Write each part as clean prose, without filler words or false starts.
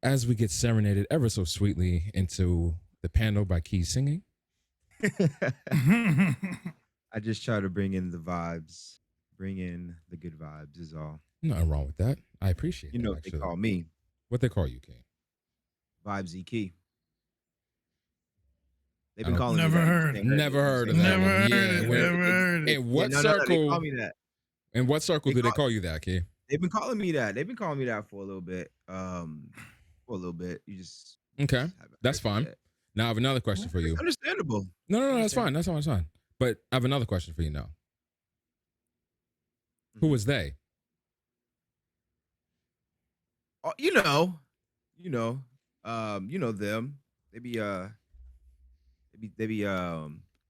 as we get serenaded ever so sweetly into the panel by Key singing. I just try to bring in the vibes, bring in the good vibes is all. Nothing wrong with that. I appreciate You that know what they actually. call me, What they call you, King? Vibesy Key. They've I been don't- calling Never me that. heard. Never heard of Say that Never one. heard Yeah, it. Never heard it. in what no, circle? they call me that. In what circle do they call you that, Key? They've been calling me that. They've been calling me that for a little bit. For a little bit. You just Okay, haven't that's heard me fine. yet. Now I have another question for you. It's understandable. No, that's fine. That's fine. But I have another question for you now. Who was they? Oh, you know them. They be so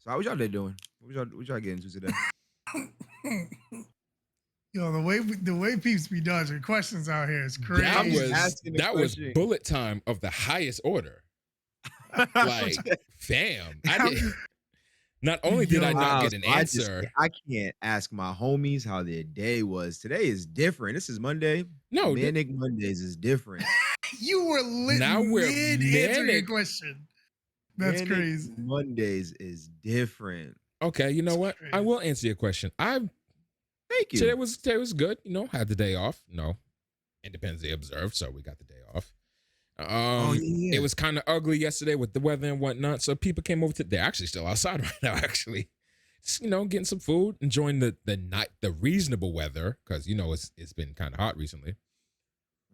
how was y'all day doing? What y'all getting into today? Yo, the way peeps be dodging questions out here is crazy. That was bullet time of the highest order. Like, fam, not only did I not get an answer. I can't ask my homies how their day was. Today is different. This is Monday. No, Manic Mondays is different. You were lit. Now we're answering your manic. question. That's Manic crazy. Mondays is different. Okay, you know what? Crazy. I will answer your question. Thank you. Today was good. You know, had the day off. No, Independence Day observed, so we got the day off. It was kind of ugly yesterday with the weather and whatnot. So people came over they're actually still outside right now, actually. Just, getting some food, enjoying the reasonable weather, because it's been kind of hot recently.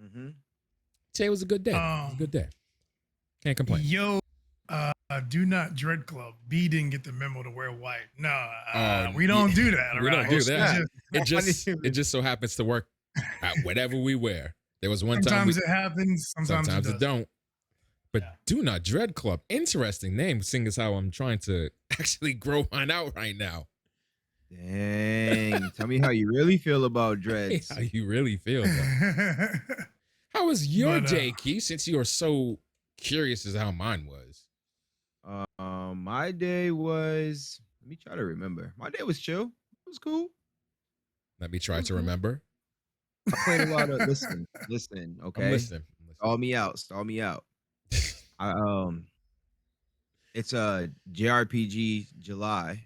Mm-hmm. Today was a good day. It was a good day. Can't complain. Yo, do not dread club. B didn't get the memo to wear white. No, we don't do that. We don't do that. Just- It just so happens to work at whatever we wear. There was one sometimes time it happens. Sometimes it don't. But Do Not Dread Club, interesting name, seeing as how I'm trying to actually grow mine out right now. Dang, tell me how you really feel about dreads. How you really feel? How was your day, Key? Since you are so curious as how mine was. My day was. Let me try to remember. My day was chill. It was cool. Let me try to remember. I played a lot of listen. Okay, I'm listening. Stall me out. It's a JRPG July.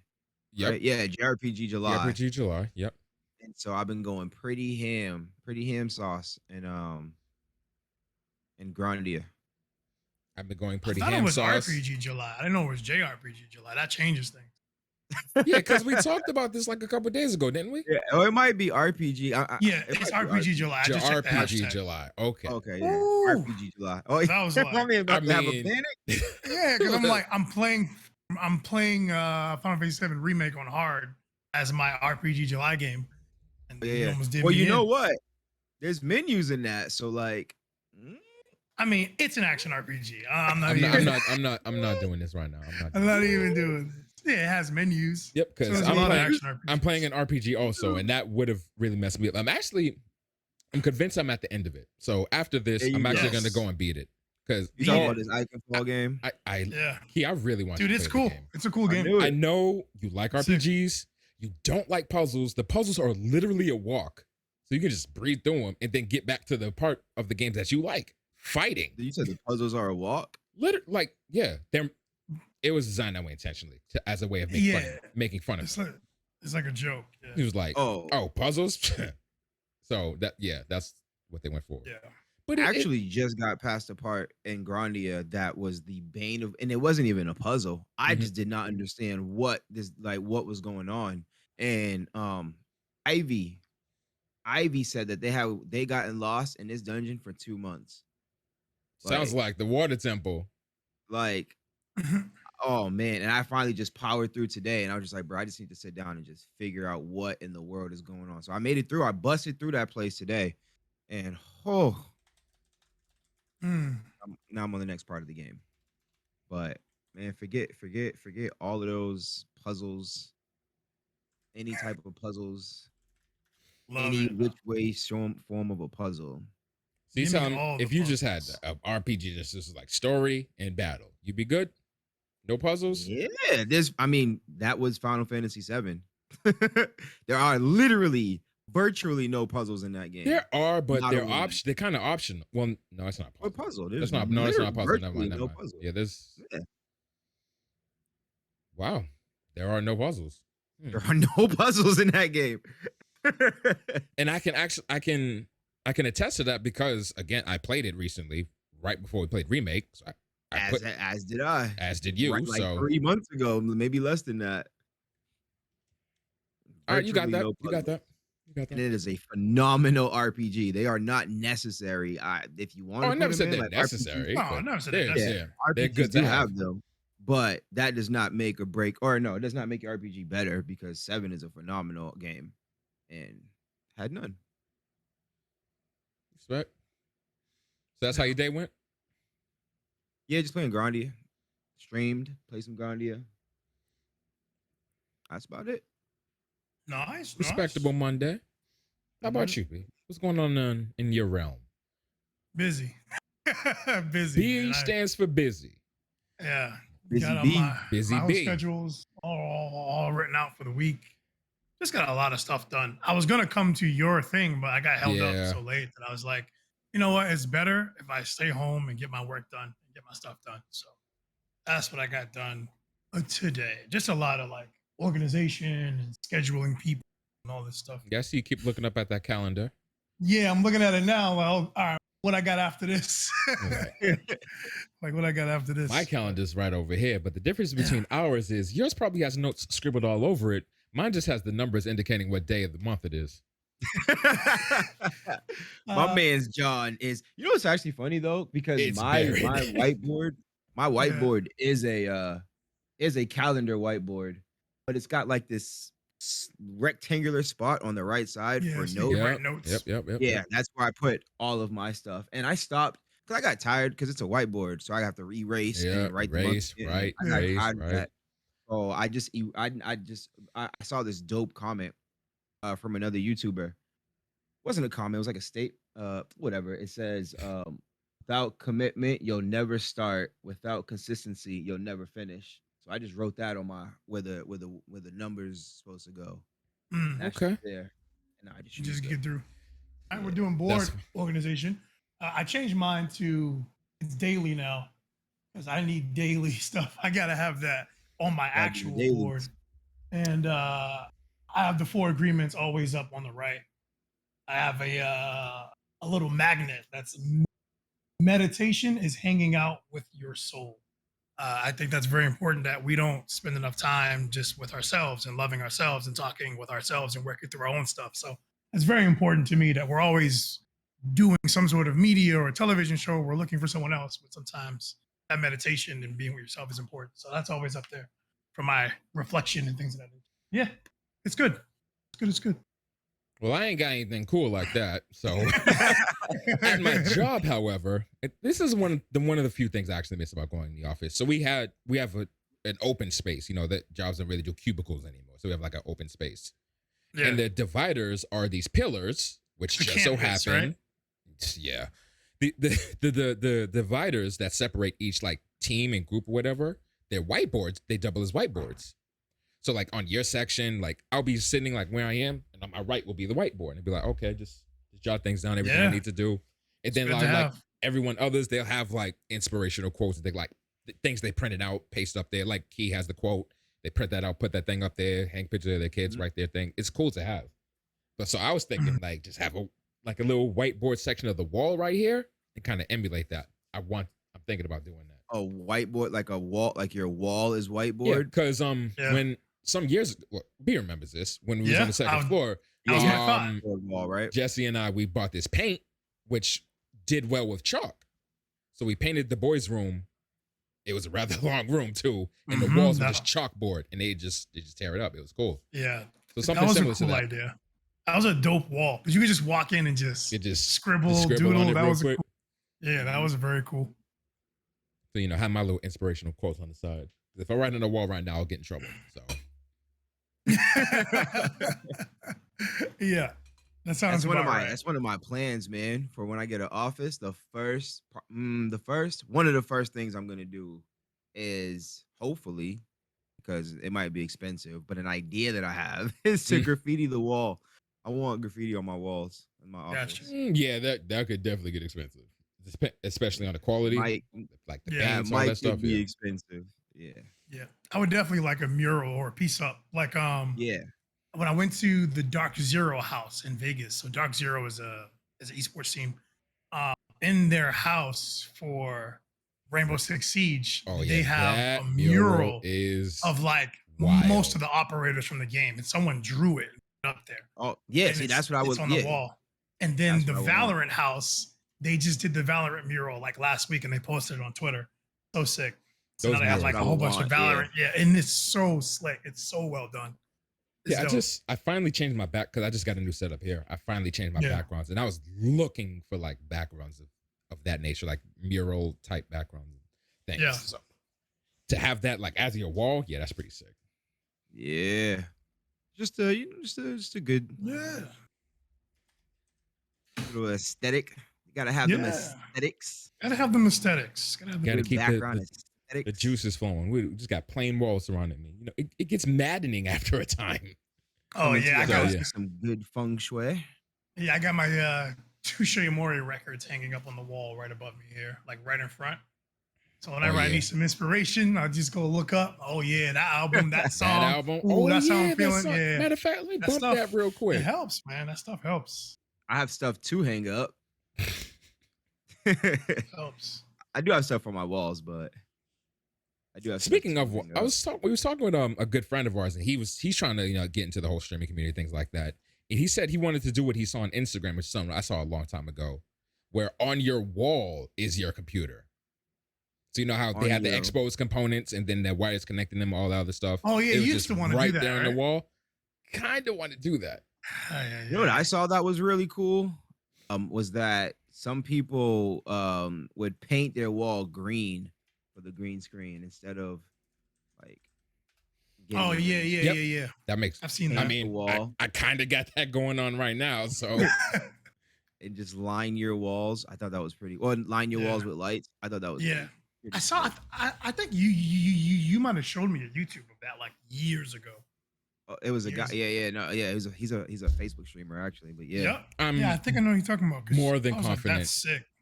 Yep. Right? Yeah, JRPG July. JRPG July. Yep. And so I've been going pretty ham sauce and Grandia. I've been going pretty I thought ham it was sauce. RPG July. I didn't know it was JRPG July. That changes things. Yeah, because we talked about this like a couple days ago, didn't we? Yeah, it might be RPG. It's RPG July. I just checked the RPG hashtag. July. Okay. Okay, yeah. RPG July. Oh, That was like, my man about to have a panic. Yeah, because I'm playing Final Fantasy VII Remake on hard as my RPG July game. And Yeah. almost did Well, me you know in. what? There's menus in that, so like. I mean, it's an action RPG. I'm not doing this right now. I'm not even doing this. Yeah, it has menus. Yep, because So there's a lot of action RPGs. I'm playing an RPG also, and that would have really messed me up. I'm convinced I'm at the end of it. So after this, I'm actually going to go and beat it. Because you talking about this Iconfall game? I really want. Dude, to it's play cool. the game. It's a cool game. I know you like RPGs. You don't like puzzles. The puzzles are literally a walk, so you can just breathe through them and then get back to the part of the games that you like. Fighting. You said the puzzles are a walk. It was designed that way intentionally as a way of making fun of it. It's like a joke. Yeah. He was like, "Oh, puzzles." So that's what they went for. Yeah. But I just got past the part in Grandia that was the bane of, and it wasn't even a puzzle. I just did not understand what was going on. And Ivy said that they gotten lost in this dungeon for 2 months. Sounds like the water temple. Like, oh man. And I finally just powered through today. And I was just like, bro, I just need to sit down and just figure out what in the world is going on. So I made it through. I busted through that place today. And now I'm on the next part of the game. But man, forget all of those puzzles. Any type of puzzles. Which way form of a puzzle. See, if you just had an RPG this is like story and battle, you'd be good. No puzzles. Yeah, that was Final Fantasy VII. There are literally virtually no puzzles in that game. There are, but Not they're a one. they're kind of optional. Well, no, it's not What puzzle. puzzle? There's That's not. No, it's not puzzle. Never virtually mind. Never no mind. puzzle. Yeah, there's. Yeah. Wow, there are no puzzles. There are no puzzles in that game. And I can attest to that because again, I played it recently, right before we played Remake. So as did I. As did you. Right, like so 3 months ago, maybe less than that. All right, you got that. No You got that. And it is a phenomenal RPG. They are not necessary. If you want to, I never said they're like necessary. RPG, I never said they're necessary. They're good to to have them, but that does not make or break. Or no, it does not make your RPG better because 7 is a phenomenal game, and had none. Respect. So that's how your day went. Yeah, just playing Grandia. Streamed, played some Grandia. That's about it. Nice. Respectable Monday. How about you, B? What's going on in your realm? Busy. Busy. B stands for busy. Yeah. Busy got B. Busy my B. schedules all written out for the week. Just got a lot of stuff done. I was gonna come to your thing, but I got held up so late that I was like, you know what? It's better if I stay home and get my work done and get my stuff done. So that's what I got done today. Just a lot of like organization and scheduling people and all this stuff. Yeah, I see you keep looking up at that calendar. Yeah, I'm looking at it now. Well, all right, what I got after this? Right. Like what I got after this? My calendar's right over here, but the difference between ours is yours probably has notes scribbled all over it. Mine just has the numbers indicating what day of the month it is. My man's John is. You know what's actually funny though, because my whiteboard is a calendar whiteboard, but it's got like this rectangular spot on the right side for notes. Yep. Yeah, that's where I put all of my stuff, and I stopped because I got tired because it's a whiteboard, so I have to erase and write erase, right. I got tired of that. So I saw this dope comment from another YouTuber. It wasn't a comment, it was like a state, whatever. It says, without commitment, you'll never start. Without consistency, you'll never finish. So I just wrote that on my where the numbers supposed to go. Okay. There. And I just get through. All right, we're doing board organization. I changed mine to it's daily now because I need daily stuff. I gotta have that on my actual board. And I have the 4 agreements always up on the right. I have a little magnet that's meditation is hanging out with your soul. I think that's very important that we don't spend enough time just with ourselves and loving ourselves and talking with ourselves and working through our own stuff. So it's very important to me that we're always doing some sort of media or television show. We're looking for someone else, but sometimes that meditation and being with yourself is important. So that's always up there for my reflection and things of that nature. Yeah, it's good. It's good. Well, I ain't got anything cool like that. So at my job, however, this is one of the few things I actually miss about going in the office. So we have an open space, that jobs don't really do cubicles anymore. So we have like an open space. Yeah. And the dividers are these pillars, which just so happen. Right? Yeah. The dividers that separate each like team and group or whatever, they're whiteboards. They double as whiteboards. So like on your section, like I'll be sitting like where I am, and on my right will be the whiteboard, and be like, okay, just jot things down, everything I need to do. And then like everyone others, they'll have like inspirational quotes and they like things they printed out, paste up there. Like Key has the quote, they print that out, put that thing up there, hang pictures of their kids right there. Thing it's cool to have. But so I was thinking like just have a little whiteboard section of the wall right here and kind of emulate that. I'm thinking about doing that. A whiteboard, like a wall, like your wall is whiteboard. Yeah, because when some years ago, B remembers this when we was on the second floor. Wall, right? Jesse and I, we bought this paint, which did well with chalk. So we painted the boys' room. It was a rather long room too, and the walls were just chalkboard, and they just tear it up. It was cool. Yeah, so something similar to that. That was a cool idea. That was a dope wall because you could just walk in and just scribble, doodle. That was cool. Yeah, that was very cool. So have my little inspirational quotes on the side. If I write on the wall right now, I'll get in trouble. So. Yeah, that sounds one of my plans, man. For when I get an office, one of the first things I'm gonna do is hopefully, because it might be expensive, but an idea that I have is to graffiti the wall. I want graffiti on my walls in my office. Yeah, that could definitely get expensive, especially on the quality, like the paints, all that stuff. Be expensive. Yeah. Yeah, I would definitely like a mural or a piece up. Like yeah. When I went to the Dark Zero house in Vegas. So Dark Zero is an esports team. In their house for Rainbow Six Siege, they have a mural of like wild. Most of the operators from the game, and someone drew it up there. Oh yeah, see that's what I was on the wall. And then the Valorant house, they just did the Valorant mural like last week, and they posted it on Twitter. So sick. So now they have like a whole bunch of Valorant. Yeah, and it's so slick. It's so well done. Yeah, I finally changed my back because I just got a new setup here. I finally changed my backgrounds, and I was looking for like backgrounds of that nature, like mural type backgrounds things. Yeah. So to have that like as your wall, yeah, that's pretty sick. Yeah, just a good little aesthetic. You gotta have them aesthetics. Gotta have them aesthetics. Gotta keep background aesthetics. The juice is flowing. We just got plain walls surrounding me. You know, it gets maddening after a time. Oh yeah, I got some good feng shui. Yeah, I got my Touche Amore records hanging up on the wall right above me here, like right in front. So whenever I need some inspiration, I'll just go look up. Oh yeah, that album, that song. That album. That's how I'm feeling. Yeah. Matter of fact, let me bump that real quick. It helps, man. That stuff helps. I have stuff to hang up. It helps. I do have stuff on my walls, but I do have. Speaking of, we was talking with a good friend of ours, and he's trying to get into the whole streaming community, things like that. And he said he wanted to do what he saw on Instagram, which is something I saw a long time ago, where on your wall is your computer. So you know how they have the exposed components and then the wires connecting them, all that other stuff. Oh yeah, you used to want to do that, right there on the wall. Kind of want to do that. You know what I saw that was really cool? Was that some people would paint their wall green for the green screen instead of like. Oh yeah. That makes. I've seen that. I mean, I kind of got that going on right now, so. And just line your walls. I thought that was pretty. Or line your walls with lights. I thought that was. Yeah. Pretty I saw. I think you might have showed me a YouTube of that like years ago. Oh, it was a guy. Yeah. He's a Facebook streamer actually, but yeah. I think I know what you're talking about. More than confident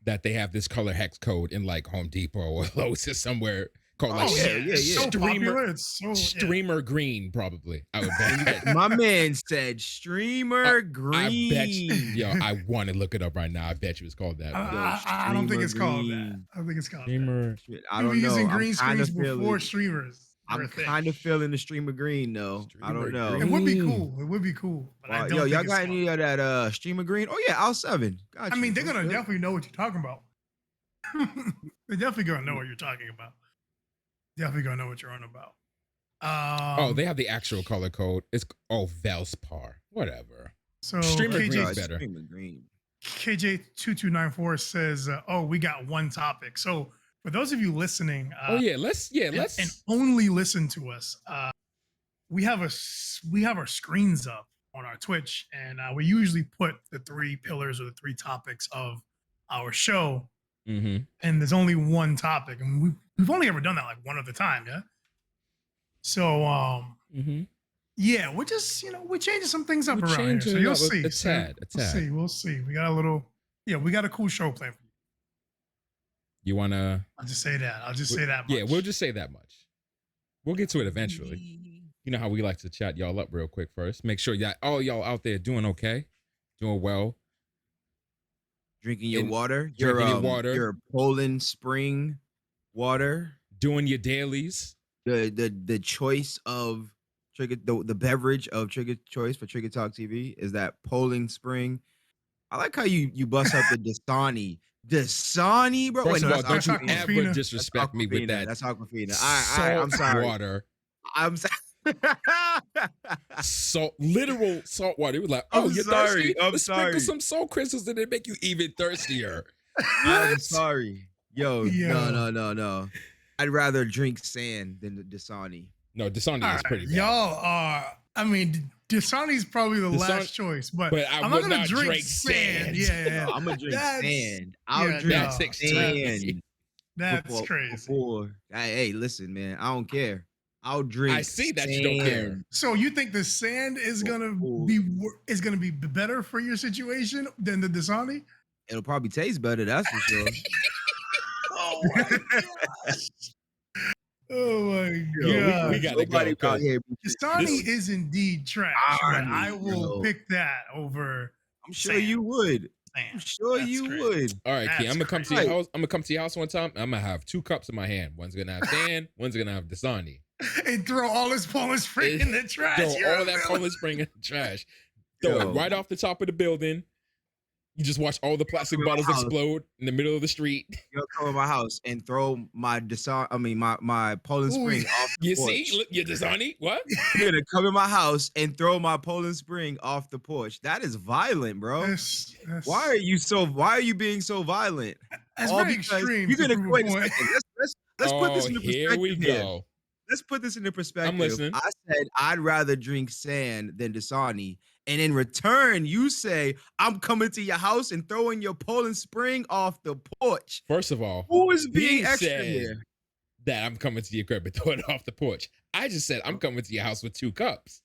that they have this color hex code in like Home Depot or Lowe's somewhere called like streamer green. Probably, I would bet. My man said streamer green. I bet I want to look it up right now. I bet you it's called that. I don't think it's called that. I don't think it's called streamer. I don't know. Using green screens before streamers. I'm kind of feeling the streamer green though. I don't know. It would be cool. But y'all got any of that streamer green? Oh yeah, Al7. I mean, they're gonna definitely know what you're talking about. They're definitely gonna know what you're talking about. Definitely gonna know what you're on about. They have the actual color code. It's Velspar. Whatever. So streamer green is better. Streamer green. KJ2294 says, we got one topic. So for those of you listening, let's and only listen to us. We have our screens up on our Twitch, and we usually put the 3 pillars or the 3 topics of our show. Mm-hmm. And there's only one topic, and we've only ever done that like one at a time, yeah. So yeah, we're just we're changing some things up around here. So you'll see. A tad. We'll see. We got we got a cool show planned for you. You wanna? I'll just say that. Much. Yeah, we'll just say that much. We'll get to it eventually. You know how we like to chat y'all up real quick first. Make sure all y'all out there doing okay, doing well. Drinking your water. Your Poland Spring water. Doing your dailies. The choice of Trigger, the beverage of Trigger choice for Trigger Talk TV is that Poland Spring. I like how you bust up the Dasani, bro. First of all, don't you ever disrespect me with that. That's Aquafina. I'm sorry. Water. I'm sorry. Literal salt water. It was like, you're sorry. thirsty? Let's sprinkle some salt crystals and it make you even thirstier. I'm sorry. Yo, no. I'd rather drink sand than the Dasani. No, Dasani is pretty bad. Y'all are, Dasani's probably the last choice, but I'm not going to drink sand. Yeah. I'm going to drink sand. I'll drink sand. That's crazy. Hey, listen, man. I don't care. I'll drink. I see that you don't care. So you think the sand is gonna be better for your situation than the Dasani? It'll probably taste better, that's for sure. Oh my gosh. Oh my god. We gotta go. Dasani is indeed trash, but I will pick that over. I'm sure you would. I'm sure you would. All right, Key. I'm gonna come to your house. I'm gonna come to your house one time. I'm gonna have 2 cups in my hand. One's gonna have sand. One's gonna have Dasani. And throw all this Poland Spring in the trash. Throw all that Poland Spring in the trash. Throw it right off the top of the building. You just watch all the plastic bottles explode in the middle of the street. You'll come to my house and throw my my Poland Spring off the porch. You see? Look, your Dasani? What? You're gonna come in my house and throw my Poland Spring off the porch. That is violent, bro. Why are you being so violent? That's very extreme. You're gonna wait a second. Let's put this into perspective. Here we go. Let's put this into perspective. I'm listening. I said I'd rather drink sand than Dasani. And in return, you say, I'm coming to your house and throwing your Poland Spring off the porch. First of all, who is being extra here? That I'm coming to your crib and throwing it off the porch. I just said I'm coming to your house with 2 cups.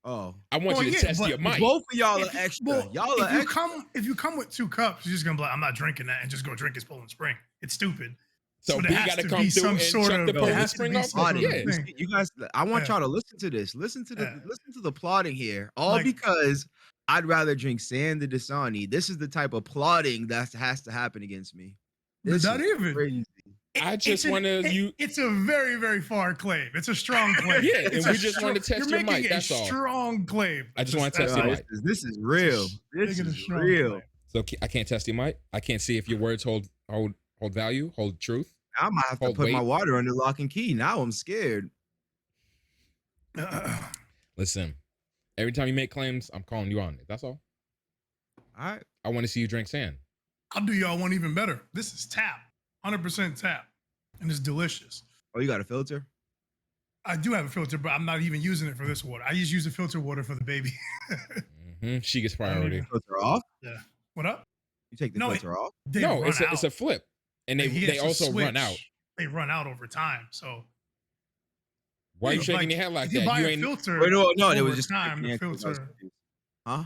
Oh. I want you to test your mic. Both of y'all are extra. If you come with 2 cups, you're just gonna be like, I'm not drinking that, and just go drink his Poland Spring. It's stupid. So B got to come through and chuck the Poland Spring off. Yeah, you guys. I want y'all to listen to this. Listen to the plotting here. All because I'd rather drink sand than Dasani. This is the type of plotting that has to happen against me. This not even. Crazy. I just want to. It's a very, very far claim. It's a strong claim. Yeah, and we just want to test your mic. That's all. Strong claim. I just want to test your mic. This is real. This is real. So I can't test your mic. I can't see if your words hold value, hold truth. I might have to put my water under lock and key. Now I'm scared. Listen, every time you make claims, I'm calling you on it. That's all. All right. I want to see you drink sand. I'll do y'all one even better. This is tap, 100% tap, and it's delicious. Oh, you got a filter? I do have a filter, but I'm not even using it for this water. I just use the filter water for the baby. She gets priority. Filter off? Yeah. What up? You take the filter off? No, it's a flip. And they also run out. They run out over time. So why are you shaking your head like that? You ain't filter. No, it was just time. The filter.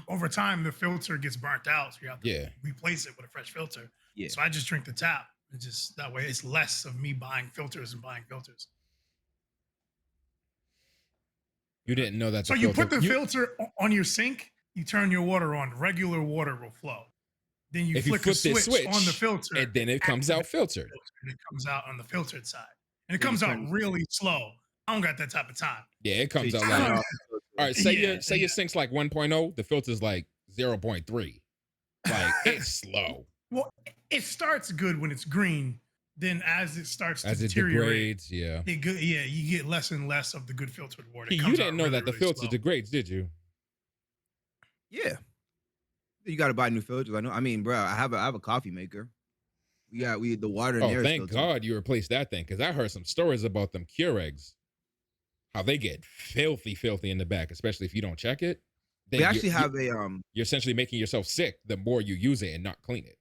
Over time, the filter gets burnt out, so you have to replace it with a fresh filter. Yeah. So I just drink the tap. It's just that way. It's less of me buying filters and buying filters. You didn't know that. So you put the filter on your sink. You turn your water on. Regular water will flow. Then you flick a switch on the filter, and then it comes out filtered. And it comes out on the filtered side, and it comes out really slow. I don't got that type of time. Yeah, it comes out like. All right, say your sink's like 1.0, the filter's like 0.3. Like it's slow. Well, it starts good when it's green. Then as it starts to deteriorate, it degrades, you get less and less of the good filtered water. You didn't know that the filter degrades, did you? Yeah. You got to buy new filters. I mean, bro, I have a coffee maker. We the water in there. Oh, thank God you replaced that thing, because I heard some stories about them Keurigs, how they get filthy in the back, especially if you don't check it. We actually have you're essentially making yourself sick the more you use it and not clean it.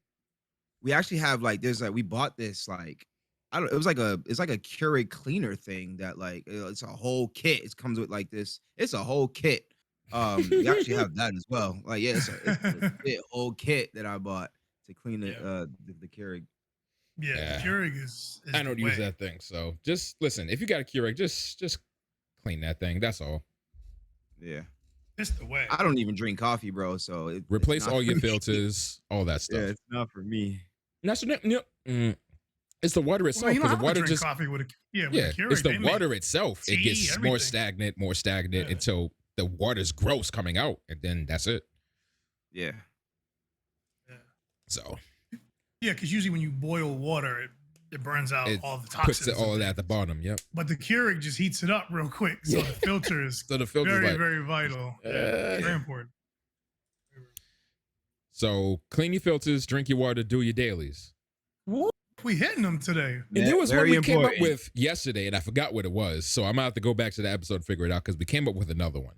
We actually have we bought this it's like a Keurig cleaner thing that it's a whole kit. It comes with this. It's a whole kit. We actually have that as well. It's a whole kit that I bought to clean the Keurig. Yeah, the Keurig is I don't use that thing, so just listen. If you got a Keurig, just clean that thing. That's all. Yeah, it's the way. I don't even drink coffee, bro. So replace all your filters, all that stuff. Yeah, it's not for me. It's the water itself. Well, the water just coffee with a Keurig, it's the water itself. It gets more stagnant until the water's gross coming out, and then that's it. Yeah. So. Yeah, because usually when you boil water, it burns out all the toxins. Puts all of that at the bottom. Yep. But the Keurig just heats it up real quick, so the filter is very, very vital. Very important. So clean your filters, drink your water, do your dailies. What? We hitting them today. And there was one we came up with yesterday, and I forgot what it was. So I'm gonna have to go back to the episode and figure it out, because we came up with another one.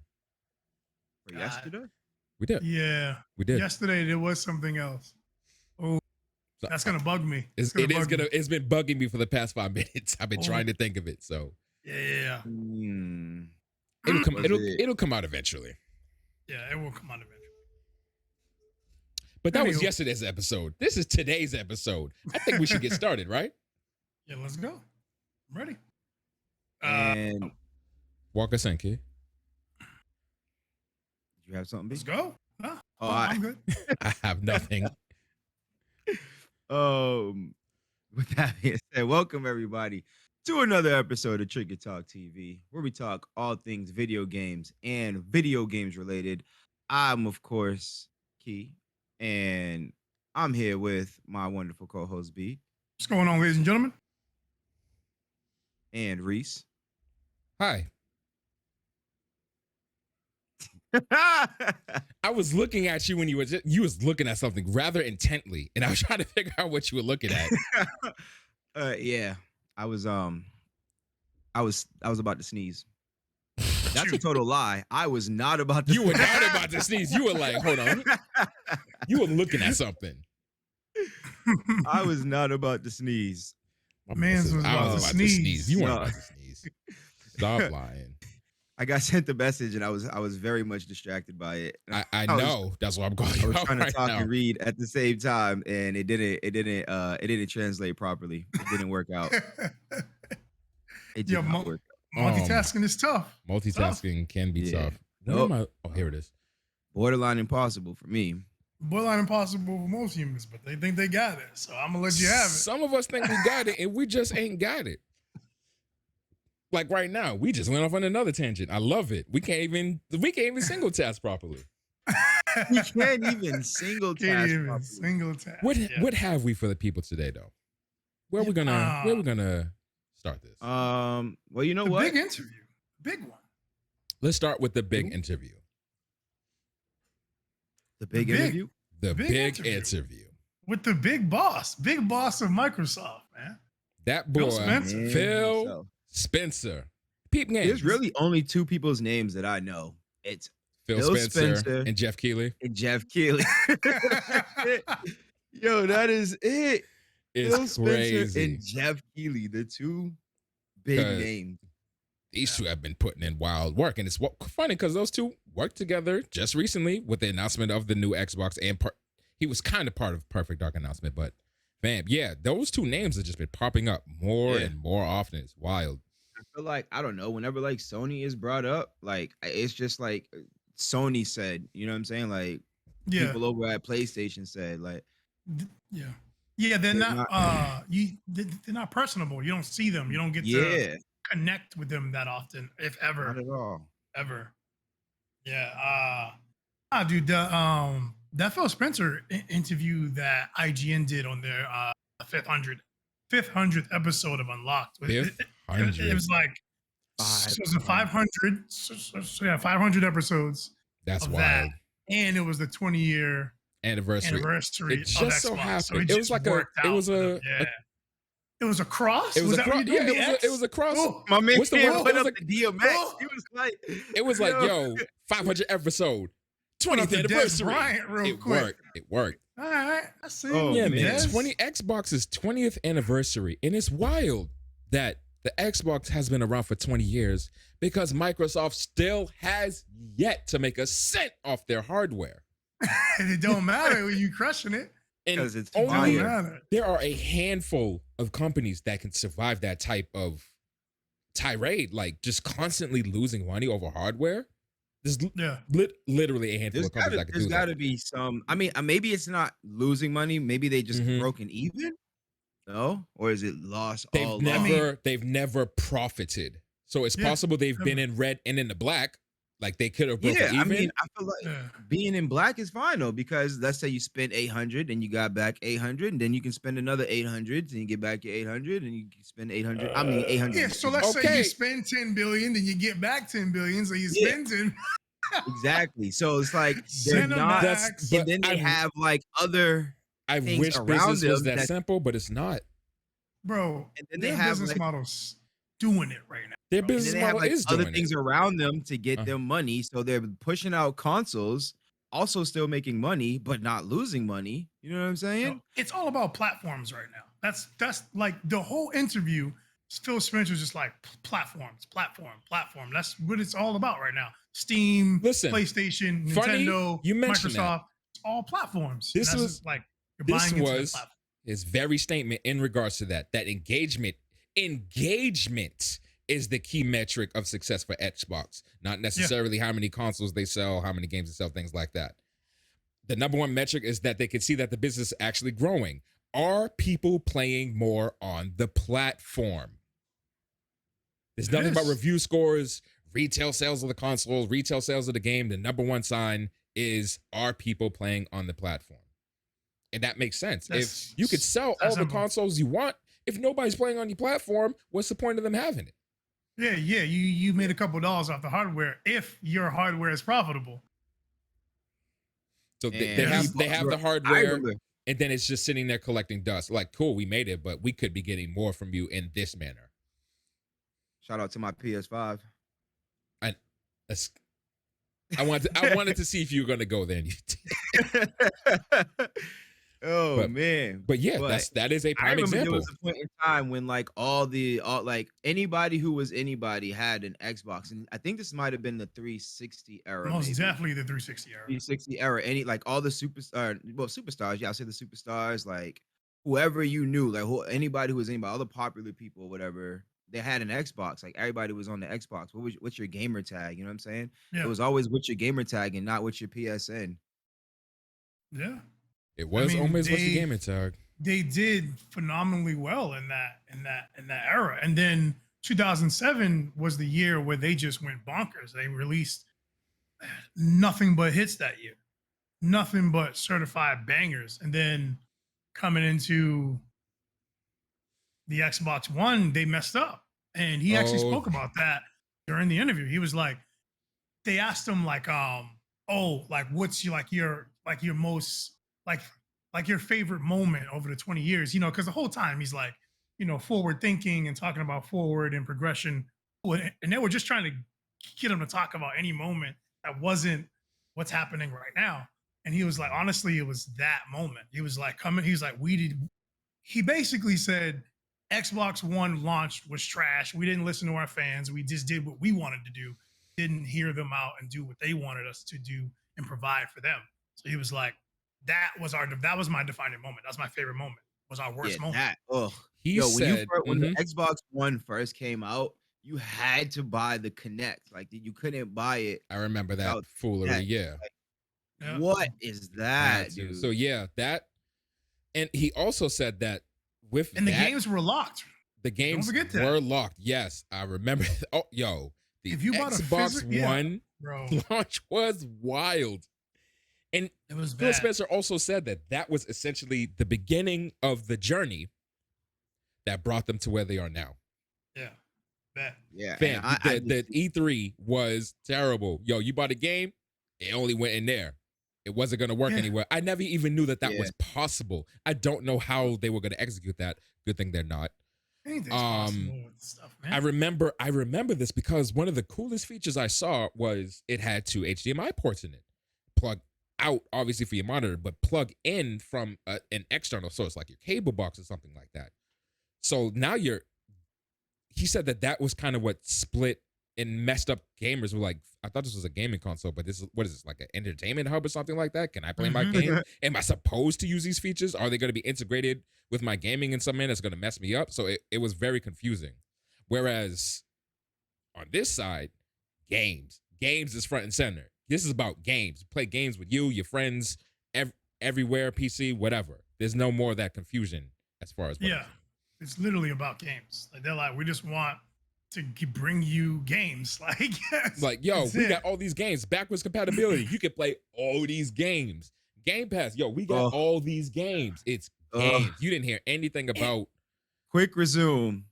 Yesterday? We did. Yeah. We did. Yesterday there was something else. Oh, that's gonna bug me. It's been bugging me for the past 5 minutes. I've been trying to think of it. So Yeah. It'll come out eventually. Yeah, it will come out eventually. But that was yesterday's episode. This is today's episode. I think we should get started, right? Yeah, let's go. I'm ready. And walk us in, kid. Did you have something? Let's go. Huh? Oh, I'm good. I have nothing. With that being said, welcome everybody to another episode of Trigger Talk TV, where we talk all things video games and video games related. I'm, of course, Key, and I'm here with my wonderful co-host B. What's going on, ladies and gentlemen? And Reese. Hi. I was looking at you when you was looking at something rather intently, and I was trying to figure out what you were looking at. Yeah, I was about to sneeze. That's a total lie. I was not about to. You were not about to sneeze. You were like, hold on. You were looking at something. I was not about to sneeze. My man's was about to sneeze. You weren't about to sneeze. Stop lying. I got sent the message and I was very much distracted by it. I know. That's what I'm going. I was trying to talk and read at the same time, and it didn't translate properly. It didn't work out. It did not work out. Multitasking is tough. Multitasking can be tough. Nope. Oh, here it is. Borderline impossible for me. Borderline impossible for most humans, but they think they got it. So I'm gonna let you have it. Some of us think we got it, and we just ain't got it. Like right now, we just went off on another tangent. I love it. We can't even single task properly. We can't even single task properly. Single task. What have we for the people today though? Where we gonna start this? Well, you know what? Big interview. Big one. Let's start with the big interview. The big interview? The big interview. With the big boss of Microsoft, man. That boy, Phil Spencer. Peep games. There's really only two people's names that I know. It's Phil Spencer and Jeff Keighley. Yo, that is it. It's Phil crazy. Spencer and Jeff Keighley, the two big names. These two have been putting in wild work, and it's funny because those two worked together just recently with the announcement of the new Xbox, and he was kind of part of Perfect Dark announcement, but man, yeah, those two names have just been popping up more and more often. It's wild. I feel like, I don't know, whenever like Sony is brought up, like it's just like Sony said, you know what I'm saying? Like people over at PlayStation said, like they're not they're not personable. You don't see them. You don't get to connect with them that often, if ever. Not at all. Ever. Yeah. Dude, that Phil Spencer interview that IGN did on their 500th episode of Unlocked. It was like it was a 500. So 500 episodes. That's wild. And it was the 20-year anniversary. It just so happened. So it was like it was a cross. It was a cross. It was a cross. Oh, my man put up the DMX. He was like, it was like, yo, 500 episode, 20th anniversary. It worked. All right, I see. Oh, yeah, man. 20 Xbox's 20th anniversary, and it's wild that the Xbox has been around for 20 years because Microsoft still has yet to make a cent off their hardware. It don't matter when you crushing it. Because it's only there are a handful of companies that can survive that type of tirade, like just constantly losing money over hardware. There's literally a handful of companies that can do that. There's got to be some. I mean, maybe it's not losing money. Maybe they just broken even. No, or is it lost? They've never profited. So it's possible they've been in red and in the black. Like they could have broken even. I mean, I feel like being in black is fine though, because let's say you spent 800 and you got back 800, and then you can spend another 800 and you get back your 800, and you can spend 800. 800. Yeah, so let's say you spend 10 billion, then you get back 10 billion, so you spend 10. Exactly. So it's like they're not, and then they have like other. I wish business was that simple, but it's not, bro. And then they have business models doing it right now. Their business model is doing other things around them to get them money, so they're pushing out consoles, also still making money, but not losing money. You know what I'm saying? It's all about platforms right now. That's like the whole interview Phil Spencer's just like platform. That's what it's all about right now. Steam, PlayStation, Nintendo, you mentioned Microsoft, it's all platforms. This was just like you're buying into the platform. His very statement in regards to that engagement is the key metric of success for Xbox, not necessarily how many consoles they sell, how many games they sell, things like that. The number one metric is that they can see that the business is actually growing. Are people playing more on the platform? There's nothing about review scores, retail sales of the consoles, retail sales of the game. The number one sign is, are people playing on the platform? And that makes sense. If you could sell all the consoles you want, if nobody's playing on your platform, what's the point of them having it? Yeah. You made a couple of dollars off the hardware if your hardware is profitable. So they have the hardware, and then it's just sitting there collecting dust. Like, cool, we made it, but we could be getting more from you in this manner. Shout out to my PS5. I wanted to see if you were going to go there. And you did. Man. But yeah, that is a prime example. There was a point in time when like all like anybody who was anybody had an Xbox, and I think this might have been the 360 era. Most definitely the 360 era. 360 era. Like all the superstars. Yeah, I'll say the superstars. Like whoever you knew, like anybody who was anybody, all the popular people, whatever. They had an Xbox. Like everybody was on the Xbox. What's your gamer tag? You know what I'm saying? Yeah. It was always what's your gamer tag and not what's your PSN. Yeah. It was almost what's your gamer tag. They did phenomenally well in that era. And then 2007 was the year where they just went bonkers. They released nothing but hits that year. Nothing but certified bangers. And then coming into the Xbox One, they messed up. And he actually spoke about that during the interview. He was like, they asked him like, what's your most like your favorite moment over the 20 years, because the whole time he's like, forward thinking and talking about forward and progression. And they were just trying to get him to talk about any moment that wasn't what's happening right now. And he was like, honestly, it was that moment. He was like, he basically said, Xbox One launch was trash. We didn't listen to our fans. We just did what we wanted to do. Didn't hear them out and do what they wanted us to do and provide for them. So he was like, that was my defining moment. That's my favorite moment. Was our worst moment. When the Xbox One first came out, you had to buy the Kinect. Like you couldn't buy it. I remember that foolery. Yeah. Like, what is that, dude? So yeah, that. And he also said that the games were locked. The games were locked. Yes, I remember. The if you Xbox One launch was wild. And it was Phil Spencer also said that was essentially the beginning of the journey that brought them to where they are now. Yeah. Bet. Yeah. Fam, the E3 was terrible. Yo, you bought a game, it only went in there. It wasn't going to work anywhere. I never even knew that was possible. I don't know how they were going to execute that. Good thing they're not. Anything's possible with stuff, man. I remember this because one of the coolest features I saw was it had 2 HDMI ports in it. Plug out, obviously, for your monitor, but plug in from an external source, like your cable box or something like that. So now he said that was kind of what split and messed up gamers. Were like, I thought this was a gaming console, but what is this, like an entertainment hub or something like that? Can I play my game? Am I supposed to use these features? Are they going to be integrated with my gaming in some manner that's going to mess me up? So it was very confusing. Whereas on this side, games is front and center. This is about games. Play games with you, your friends, everywhere, PC, whatever. There's no more of that confusion as far as it's literally about games. Like they're like, we just want to bring you games. Like, yo, we got all these games, backwards compatibility. You can play all these games. Game Pass, yo, we got all these games. It's games. You didn't hear anything about Quick Resume.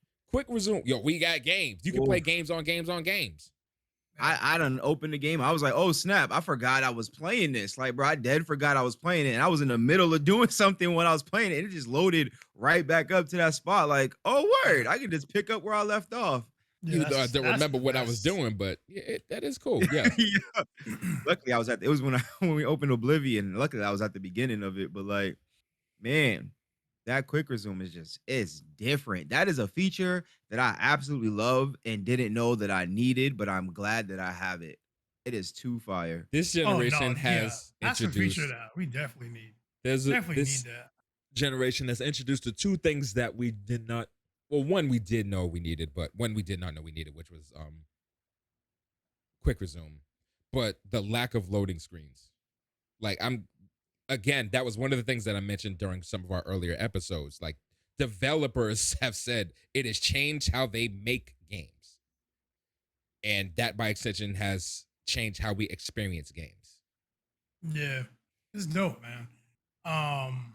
Yo, we got games. You can play games on games on games. I done opened the game. I was like, oh snap, I forgot I was playing this. Like, bro, I dead forgot I was playing it. And I was in the middle of doing something when I was playing it. It just loaded right back up to that spot. Like, oh word, I can just pick up where I left off. Even though I don't remember what I was doing, but that is cool. Yeah. Luckily, it was when we opened Oblivion. Luckily, I was at the beginning of it. But like, man, That quick resume it's different. That is a feature that I absolutely love and didn't know that I needed, but I'm glad that I have it. It is too fire. This Oh no, generation yeah, has that's a feature introduced. that we definitely need. There's Definitely need this that. generation has introduced to two things that we did not. Well, one we did know we needed, but one we did not know we needed, which was quick resume, but the lack of loading screens. Like I'm again, that was one of the things that I mentioned during some of our earlier episodes. Like developers have said it has changed how they make games, and that by extension has changed how we experience games. Yeah, it's dope, man. Um,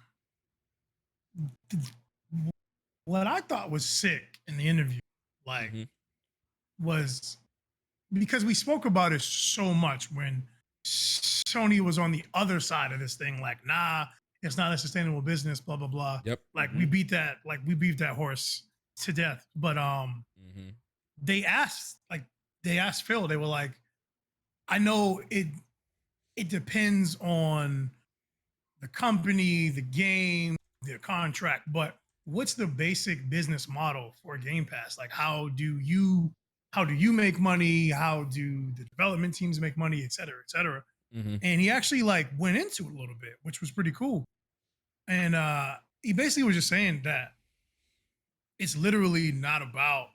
what I thought was sick in the interview, like, was because we spoke about it so much when Sony was on the other side of this thing, like, nah, it's not a sustainable business, blah blah blah. Yep. Like we beat that horse to death. But they asked, they asked Phil, they were like, I know it depends on the company, the game, the contract, but what's the basic business model for Game Pass? Like how do you make money? How do the development teams make money, et cetera, et cetera? And he actually like went into it a little bit, which was pretty cool. And he basically was just saying that it's literally not about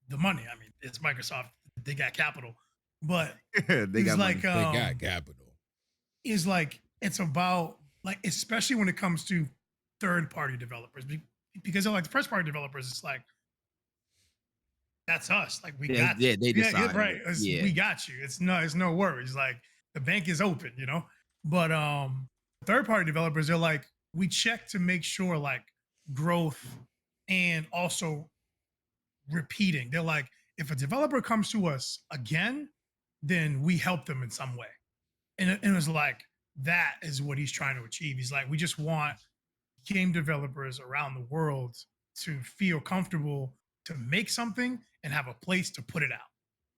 the money. I mean, it's Microsoft, they got capital, but they got like they got capital. Is like it's about like, especially when it comes to third party developers, because like the first party developers, it's like that's us. Like we got you. They decide. Yeah, right. We got you. It's no worries. Like the bank is open, you know. But third party developers, they're like, we check to make sure like growth and also repeating. They're like, if a developer comes to us again, then we help them in some way. And it was like, that is what he's trying to achieve. He's like, we just want game developers around the world to feel comfortable to make something and have a place to put it out.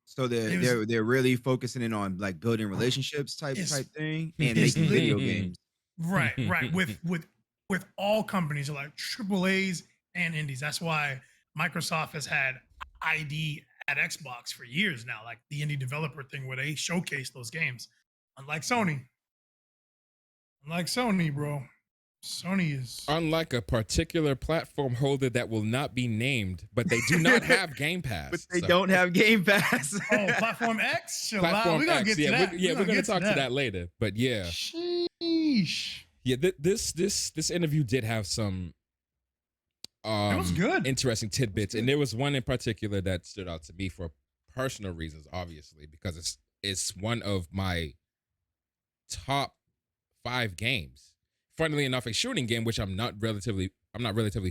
So they're really focusing in on like building relationships type thing and making video games. Right. With all companies like AAAs and indies. That's why Microsoft has had ID at Xbox for years now, like the indie developer thing where they showcase those games. Unlike Sony, bro. Sony is unlike a particular platform holder that will not be named, but they do not have Game Pass. But they don't have Game Pass. Oh, Platform X? Platform we're gonna X. get to that. We're gonna talk to that later. But yeah. Sheesh. Yeah, this interview did have some it was good. Interesting tidbits. And there was one in particular that stood out to me for personal reasons, obviously, because it's one of my top 5 games. Funnily enough, a shooting game, which I'm not relatively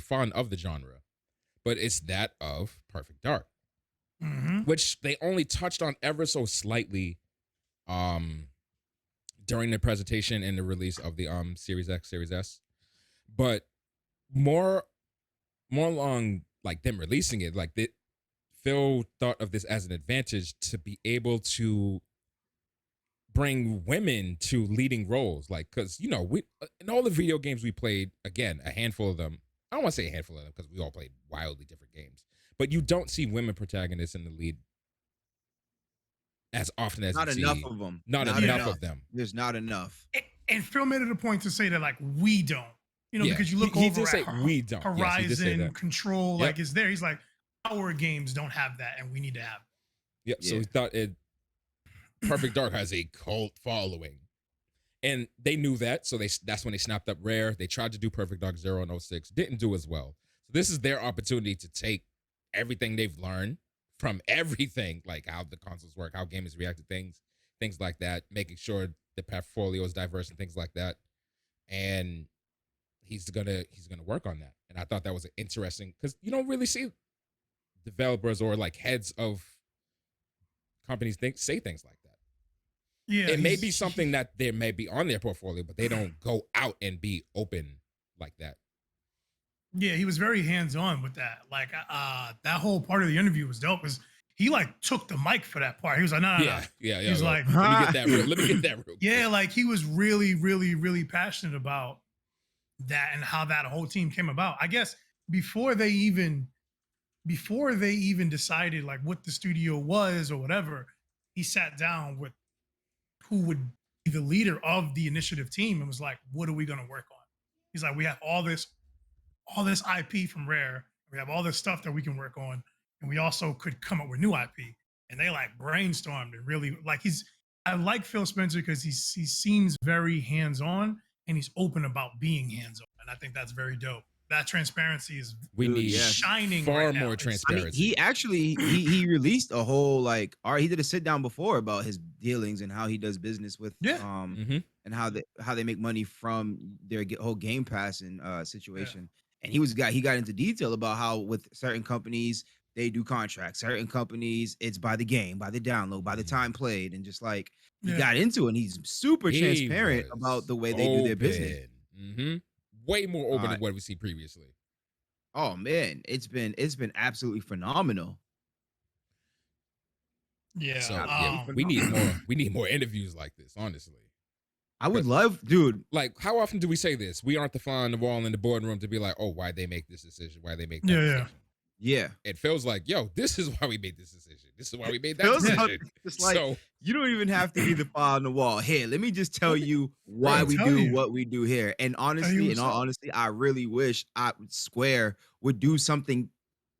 fond of the genre, but it's that of Perfect Dark, which they only touched on ever so slightly during the presentation and the release of the Series X, Series S, but more along like them releasing it, like Phil thought of this as an advantage to be able to bring women to leading roles, like, because we in all the video games we played, again, a handful of them, I don't want to say a handful of them because we all played wildly different games, but you don't see women protagonists in the lead as often as not you enough see. of them. Not enough of them. There's not enough. And Phil made it a point to say that like we don't, because you look over at we don't. Horizon, yes, Control, like it's there. He's like, our games don't have that, and we need to have it. Yep. Yeah. So he thought Perfect Dark has a cult following, and they knew that. So that's when they snapped up Rare. They tried to do Perfect Dark 0 and 06, didn't do as well. So this is their opportunity to take everything they've learned from everything, like how the consoles work, how gamers react to things like that, making sure the portfolio is diverse and things like that. And he's gonna work on that. And I thought that was interesting because you don't really see developers or like heads of companies say things like that. Yeah, it may be something that there may be on their portfolio, but they don't go out and be open like that. Yeah, he was very hands-on with that. Like that whole part of the interview was dope because he like took the mic for that part. He was like, no. He was like, let me get that real. Yeah, like he was really, really, really passionate about that and how that whole team came about. I guess before they even decided like what the studio was or whatever, he sat down with who would be the leader of the initiative team and was like, what are we going to work on? He's like, we have all this IP from Rare. We have all this stuff that we can work on. And we also could come up with new IP. And they like brainstormed and really like I like Phil Spencer because he seems very hands-on and he's open about being hands-on. And I think that's very dope. That transparency is shining far right more now. transparency. He actually he released a whole like, all right, he did a sit down before about his dealings and how he does business with and how they make money from their whole Game Pass and situation. And he got into detail about how with certain companies they do contracts, certain companies it's by the game, by the download, by the time played, and just like he got into it. And he's super transparent about the way they do their business. Way more open than what we see previously. Oh man, it's been absolutely phenomenal. Yeah. So we need more interviews like this, honestly. I would love, dude. Like, how often do we say this? We aren't the fly on the wall in the boardroom to be like, oh, why'd they make this decision? Why they make that decision? Yeah. It feels like, yo, this is why we made this decision. This is why we made that decision. It's like, so, you don't even have to be the fly on the wall. Here, let me just tell you why we do what we do here. And honestly, in all honesty, I really wish Square would do something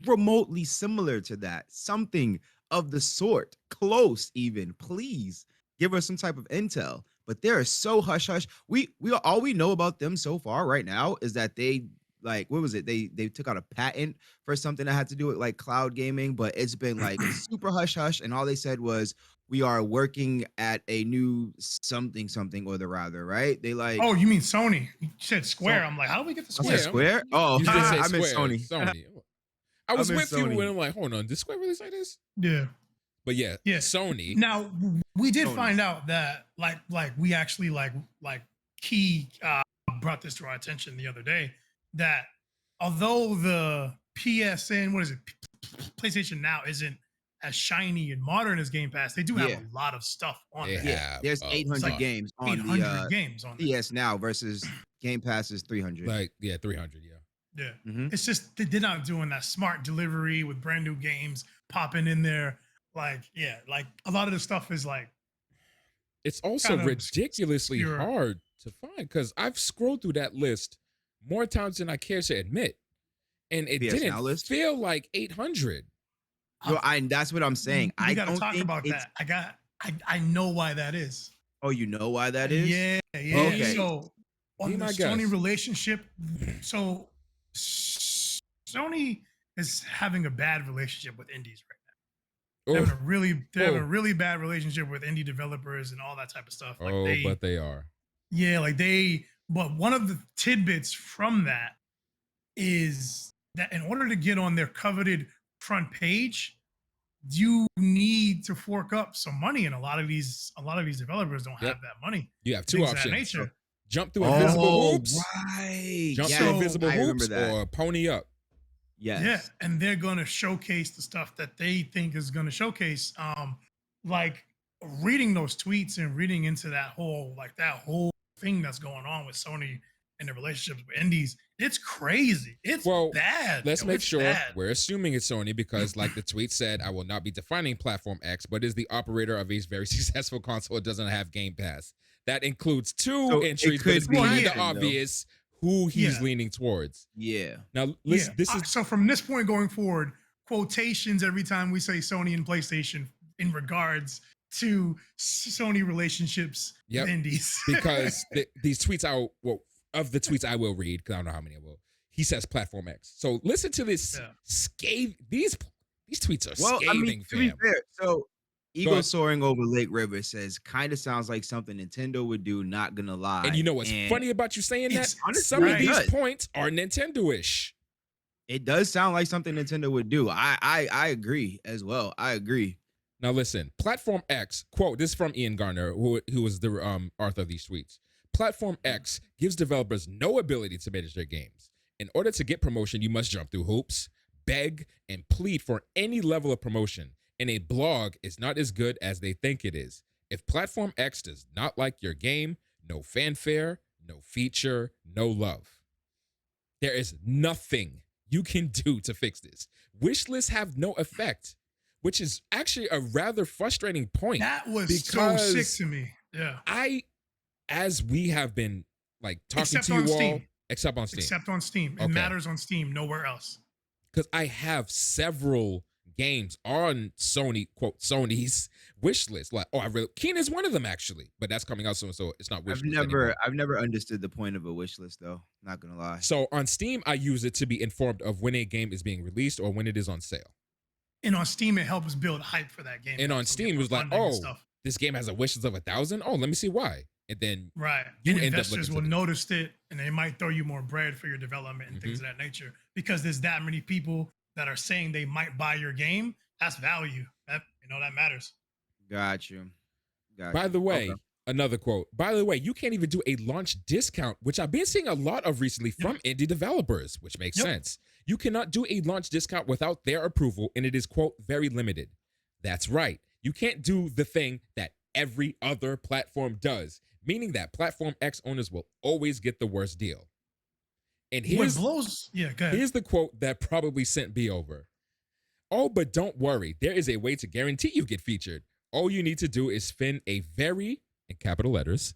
remotely similar to that. Something of the sort. Close even. Please give us some type of intel. But they're so hush-hush. We all we know about them so far right now is that they like, what was it? They took out a patent for something that had to do with like cloud gaming, but it's been like super hush hush. And all they said was, we are working at a new something or the rather, right? They like, oh, you mean Sony? You said Square. I'm like, how do we get to Square? Square? Oh, I meant Sony. I was with you when I'm like, hold on, did Square really say this? Yeah. But yeah, Sony. Now we did find out that like we actually like Key brought this to our attention the other day, that although the PSN, PlayStation Now isn't as shiny and modern as Game Pass, they do have a lot of stuff on there. Yeah, there's 800 games on PS Now versus Game Pass is 300. Like 300, yeah. It's just they're not doing that smart delivery with brand new games popping in there. Like a lot of the stuff is like, it's also ridiculously hard to find because I've scrolled through that list more times than I care to admit, and it didn't feel like 800. Well, that's what I'm saying. I got to talk about that. I know why that is. Oh, you know why that is? Yeah. Okay. So on the Sony relationship, so Sony is having a bad relationship with indies right now. They're having a really bad relationship with indie developers and all that type of stuff. Like but they are. Yeah, but one of the tidbits from that is that in order to get on their coveted front page, you need to fork up some money, and a lot of these developers don't have that money. You have two options: jump through invisible hoops, jump through invisible hoops, or pony up. Yes. Yeah, and they're going to showcase the stuff that they think is going to showcase. Like reading those tweets and reading into that whole thing that's going on with Sony and the relationships with indies, it's crazy. It's bad. Let's make sure we're assuming it's Sony because, like the tweet said, I will not be defining platform X, but is the operator of a very successful console that doesn't have Game Pass. That includes two entries, but it's kind of obvious who he's leaning towards. Yeah. Now, listen, this is so from this point going forward, quotations every time we say Sony and PlayStation in regards to Sony relationships with indies. Because these tweets of the tweets I will read, because I don't know how many I will. He says Platform X. So listen to this these tweets are scathing, to be fair, so Eagle Soaring Over Lake River says, kind of sounds like something Nintendo would do, not gonna lie. And you know what's funny about you saying that? Some of these points are Nintendo-ish. It does sound like something Nintendo would do. I agree as well. I agree. Now listen, Platform X, quote, this is from Ian Garner, who was the author of these tweets. Platform X gives developers no ability to manage their games. In order to get promotion, you must jump through hoops, beg, and plead for any level of promotion. And a blog is not as good as they think it is. If Platform X does not like your game, no fanfare, no feature, no love. There is nothing you can do to fix this. Wish lists have no effect, which is actually a rather frustrating point. That was so sick to me. Yeah. As we have been like talking except to you all, Steam. Except on Steam. Except on Steam. It matters on Steam, nowhere else. Because I have several games on Sony's wish list. Like, Keen is one of them actually, but that's coming out soon, so it's not wish list anymore. I've never understood the point of a wish list though. Not gonna lie. So on Steam, I use it to be informed of when a game is being released or when it is on sale. And on Steam, it helps build hype for that game. And on Steam, it was like, this game has a wish list of 1,000. Oh, let me see why. And then and investors will notice it, and they might throw you more bread for your development and things of that nature, because there's that many people that are saying they might buy your game. That's value. That matters. Got you. By the way, another quote. By the way, you can't even do a launch discount, which I've been seeing a lot of recently from indie developers, which makes sense. You cannot do a launch discount without their approval, and it is, quote, very limited. That's right. You can't do the thing that every other platform does, meaning that Platform X owners will always get the worst deal. And here's the quote that probably sent B over. Oh, but don't worry. There is a way to guarantee you get featured. All you need to do is spend a very, in capital letters,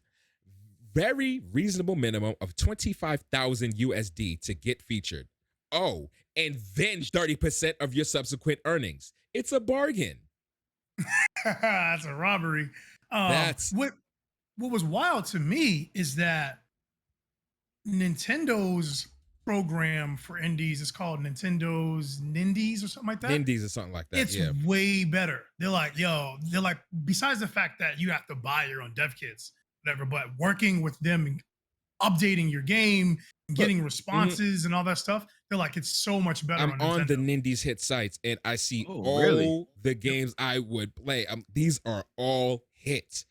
very reasonable minimum of 25,000 USD to get featured. Oh, and then 30% of your subsequent earnings. It's a bargain. That's a robbery. What was wild to me is that Nintendo's program for indies is called Nintendo's Nindies or something like that. Nindies or something like that. It's way better. They're like, besides the fact that you have to buy your own dev kits, whatever, but working with them and updating your game, and getting responses and all that stuff, they're like, it's so much better. I'm on the Nindies hit sites and I see all the games I would play. These are all hits.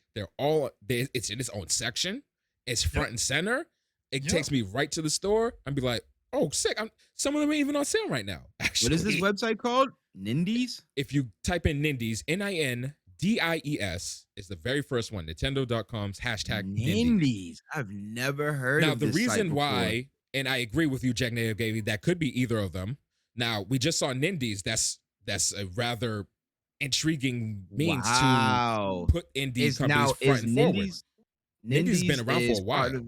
It's in its own section. It's front and center. It takes me right to the store. I'd be like, oh, sick. Some of them are even on sale right now. Actually. What is this website called? Nindies? If you type in Nindies, NINDIES, is the very first one. Nintendo.com's hashtag Nindies. I've never heard of this. Now, the reason why, and I agree with you, Jack Nail Gavy, that could be either of them. Now, we just saw Nindies. That's a rather intriguing means to put indie companies front and forward. Nindies been around for a while.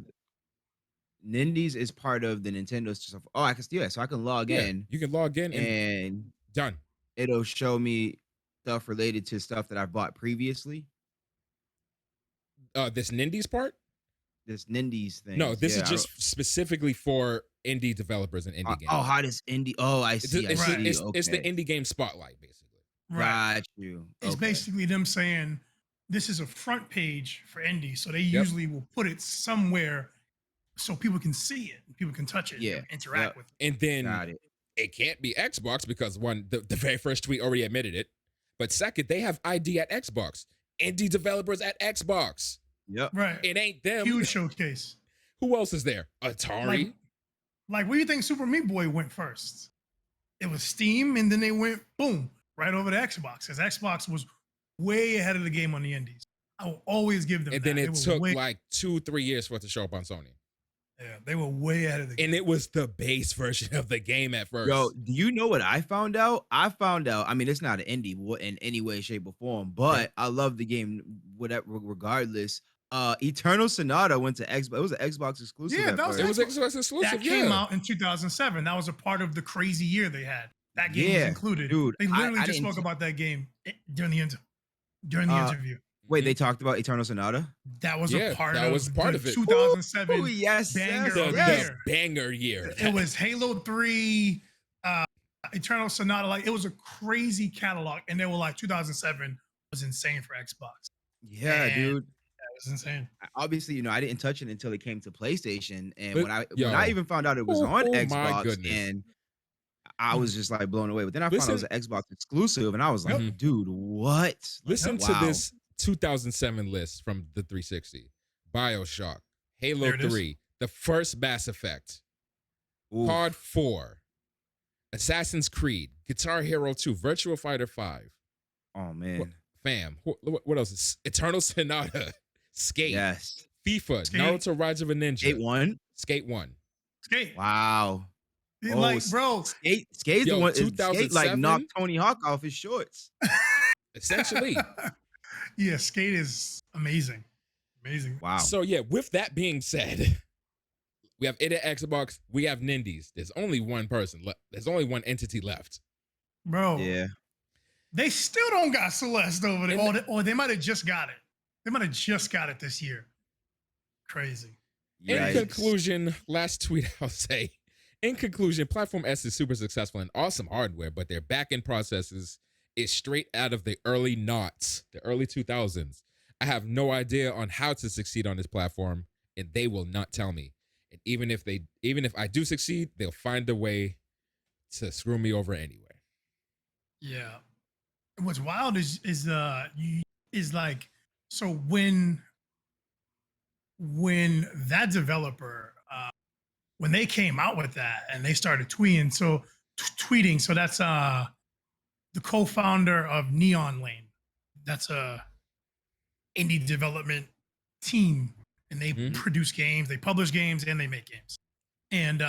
Nindies is part of the Nintendo stuff. Oh, I can steal it, so I can log in. You can log in and done. It'll show me stuff related to stuff that I bought previously. This Nindies part? This Nindies thing. No, this is just specifically for indie developers and indie games. Oh, how does indie? Oh, I see. It's the indie game spotlight, basically. Right. Got you. It's basically them saying this is a front page for indie, so they usually will put it somewhere so people can see it, people can touch it, and interact with it. And then it can't be Xbox because one, the very first tweet already admitted it, but second, they have ID at Xbox. Indie developers at Xbox. Yep. Right. It ain't them. Huge showcase. Who else is there? Atari. Like where do you think Super Meat Boy went first? It was Steam, and then they went boom right over to Xbox, because Xbox was way ahead of the game on the indies. I will always give them. And then it took like 2-3 years for it to show up on Sony. Yeah, they were way ahead of the game. And it was the base version of the game at first. Yo, do you know what I found out? I mean, it's not an indie in any way, shape, or form, but I love the game, whatever, regardless. Eternal Sonata went to Xbox. It was an Xbox exclusive. Yeah, it was Xbox exclusive. That came out in 2007. That was a part of the crazy year they had. That game was included. Dude, they literally just spoke about that game during the interview. Wait, they talked about Eternal Sonata? That was a part of it. 2007 banger year. It was Halo 3, Eternal Sonata. Like, it was a crazy catalog. And they were like, 2007 was insane for Xbox. Yeah, dude. That was insane. Obviously, I didn't touch it until it came to PlayStation. And when I even found out it was on Xbox, and I was just like blown away. But then I found out it was an Xbox exclusive, and I was like, dude, what? Listen to this 2007 list from the 360. BioShock, Halo 3, the first Mass Effect, Hard 4, Assassin's Creed, Guitar Hero 2, Virtua Fighter 5. Oh, man. What else? Is Eternal Sonata, Skate, yes, FIFA, Naruto Rise of a Ninja, Skate 1. Skate. Wow. Like, bro, Skate's the one. Skate like 2007? knocked Tony Hawk off his shorts. Essentially. Yeah, Skate is amazing. Amazing. Wow. So yeah, with that being said, we have it at Xbox, we have Nindies. There's only one person left. There's only one entity left. Bro. Yeah. They still don't got Celeste over there. Or they might have just got it. They might have just got it this year. Crazy. In conclusion, last tweet I'll say. In conclusion, Platform S is super successful and awesome hardware, but their back-end processes is straight out of the early noughts, the early 2000s. I have no idea on how to succeed on this platform, and they will not tell me. And even if I do succeed, they'll find a way to screw me over anyway. Yeah. What's wild is like, so when that developer when they came out with that and they started tweeting, so that's the co-founder of Neon Lane. That's a indie development team, and they produce games, they publish games, and they make games. And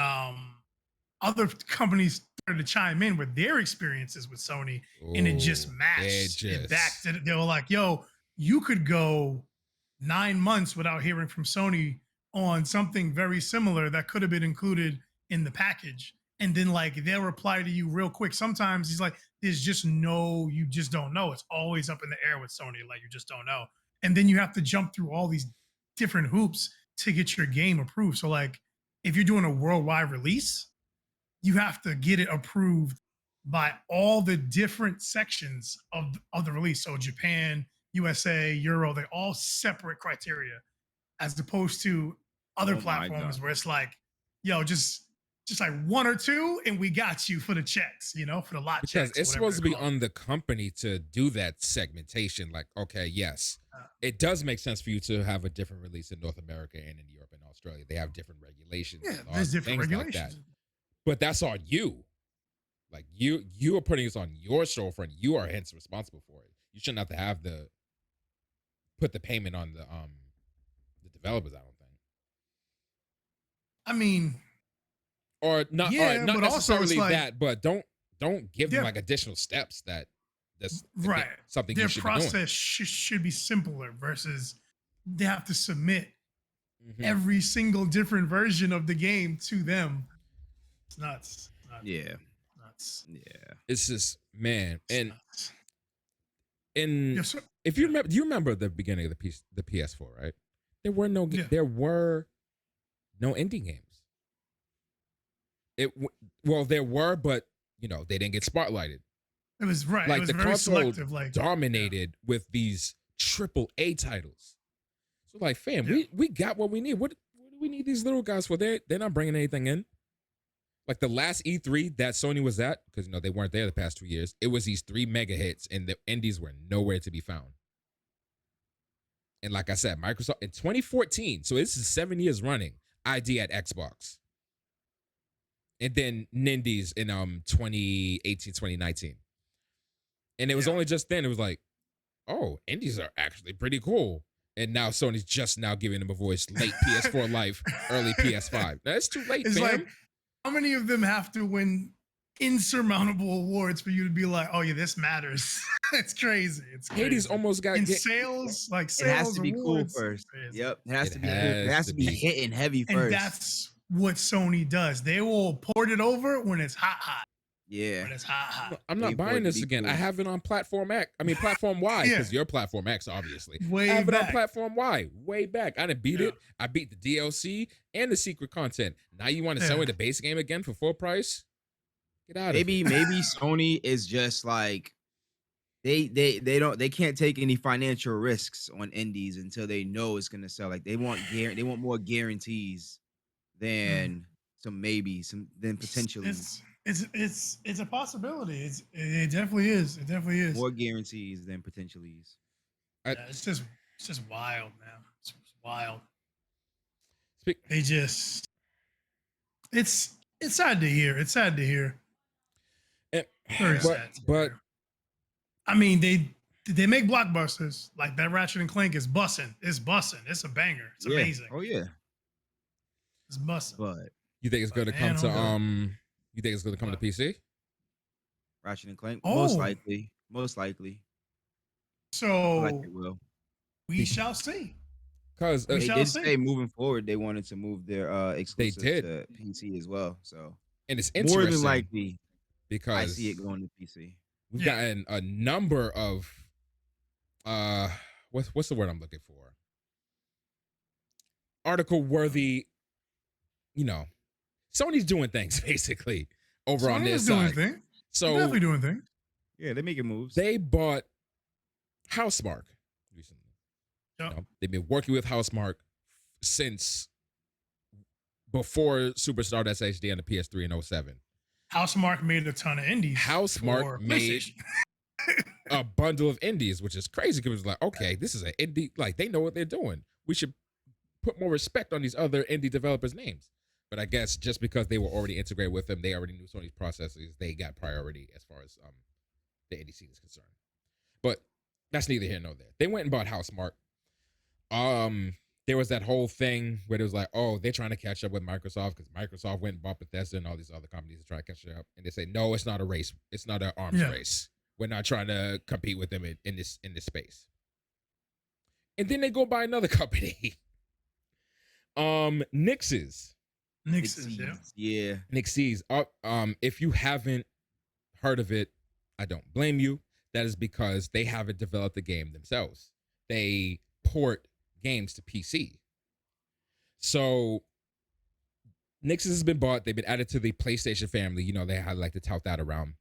other companies started to chime in with their experiences with Sony, and it just matched. They were like, yo, you could go 9 months without hearing from Sony on something very similar that could have been included in the package. And then like they'll reply to you real quick. Sometimes he's like, you just don't know. It's always up in the air with Sony. Like you just don't know. And then you have to jump through all these different hoops to get your game approved. So like if you're doing a worldwide release, you have to get it approved by all the different sections of the release. So Japan, USA, Euro, they're all separate criteria, as opposed to other platforms where it's like, yo, just like one or two, and we got you for the checks, for the lot checks. Because it's supposed to be on the company to do that segmentation. Like, okay, yes, it does make sense for you to have a different release in North America and in Europe and Australia. They have different regulations. Yeah, there's different regulations. Like that. But that's on you. Like you are putting this on your storefront. You are hence responsible for it. You shouldn't have to put the payment on the developers, I don't think. I mean, or not necessarily like, that, but don't give them like additional steps that's right. Something their you should process be doing. Should be simpler versus they have to submit every single different version of the game to them. It's nuts. Yeah. Nuts. Yeah. It's just, man, and yes, if you remember, do you remember the beginning of the PS4, right? There were no indie games. There were, but they didn't get spotlighted. It was right. Like it was the very console selective, like dominated with these AAA titles. So like, fam, we got what we need. What do we need these little guys for? They're not bringing anything in. Like the last E3 that Sony was at, because they weren't there the past 2 years, it was these 3 mega hits, and the indies were nowhere to be found. And like I said, Microsoft in 2014, so this is 7 years running, ID at Xbox. And then Nindies in 2018, 2019. And it was only just then, it was like, oh, indies are actually pretty cool. And now Sony's just now giving them a voice, late PS4 life, early PS5. Now it's too late, it's fam. Like, how many of them have to win insurmountable awards for you to be like, oh yeah, this matters? It's crazy. It's crazy. Hades almost got sales, like it has to be cool awards, first. Yep, it has to be. It has to be hitting heavy first. And that's what Sony does. They will port it over when it's hot. Yeah, when it's hot. I'm not buying this again. Cool. I have it on Platform X. I mean Platform Y, because you're Platform X, obviously. I have it on Platform Y, way back. I didn't beat it. I beat the DLC and the secret content. Now you want to sell me the base game again for full price? Get out of here. Maybe Sony is just like they can't take any financial risks on indies until they know it's gonna sell. Like they want more guarantees than than potentially. It's a possibility. It definitely is. It definitely is. More guarantees than potentiallys. It's just wild, man. It's wild. It's sad to hear. It's sad to hear. Very sad. But I mean, they make blockbusters like that. Ratchet and Clank is bussing. It's bussing. It's a banger. It's amazing. Oh yeah. It's bussing. But you think it's going to come to You think it's going to come to PC? Ratchet and Clank, most Oh, likely. I feel like so it will. we shall see. Because We They shall did see. say moving forward they wanted to move their they exclusive did, to PC as well. So and it's more than interesting likely, I see it because going to PC. we've Yeah. gotten a number of what's the word I'm looking for? Article worthy, you know, Sony's doing things basically over on Sony their is doing side. things. So They're definitely doing things. Yeah, they're making moves. they bought Housemark recently. Yep. You know, they've been working with Housemark since before Superstar SHD and the PS3 in 07. Housemark made a ton of indies. Housemark made a bundle of indies, which is crazy because it's like, okay, this is an indie, like they know what they're doing. We should put more respect on these other indie developers' names. But I guess just because they were already integrated with them, they already knew Sony's processes, they got priority as far as the indie scene is concerned. But that's neither here nor there. They went and bought Housemark. There was that whole thing where it was like, oh, they're trying to catch up with Microsoft because Microsoft went and bought Bethesda and all these other companies to try to catch up. And they say, no, it's not a race. It's not an arms race. We're not trying to compete with them in this space. And then they go buy another company. Nix's. Yeah. Nix's. If you haven't heard of it, I don't blame you. That is because they haven't developed the game themselves. They port games to PC. So Nix's has been bought. They've been added to the PlayStation family. You know, they had like to tout that around.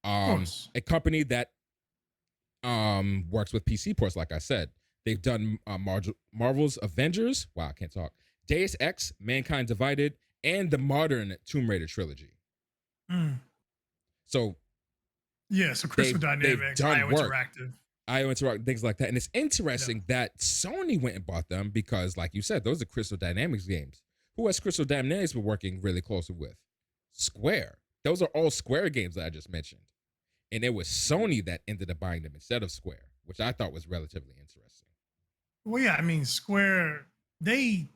A company that works with PC ports, like I said. They've done Marvel's Avengers. Wow, I can't talk. Deus Ex, Mankind Divided, and the modern Tomb Raider trilogy. So so Crystal Dynamics, IO Interactive, things like that. And it's interesting that Sony went and bought them because, like you said, those are Crystal Dynamics games. Who has Crystal Dynamics been working really closely with? Square. Those are all Square games that I just mentioned. And it was Sony that ended up buying them instead of Square, which I thought was relatively interesting. Well, yeah, I mean, Square, they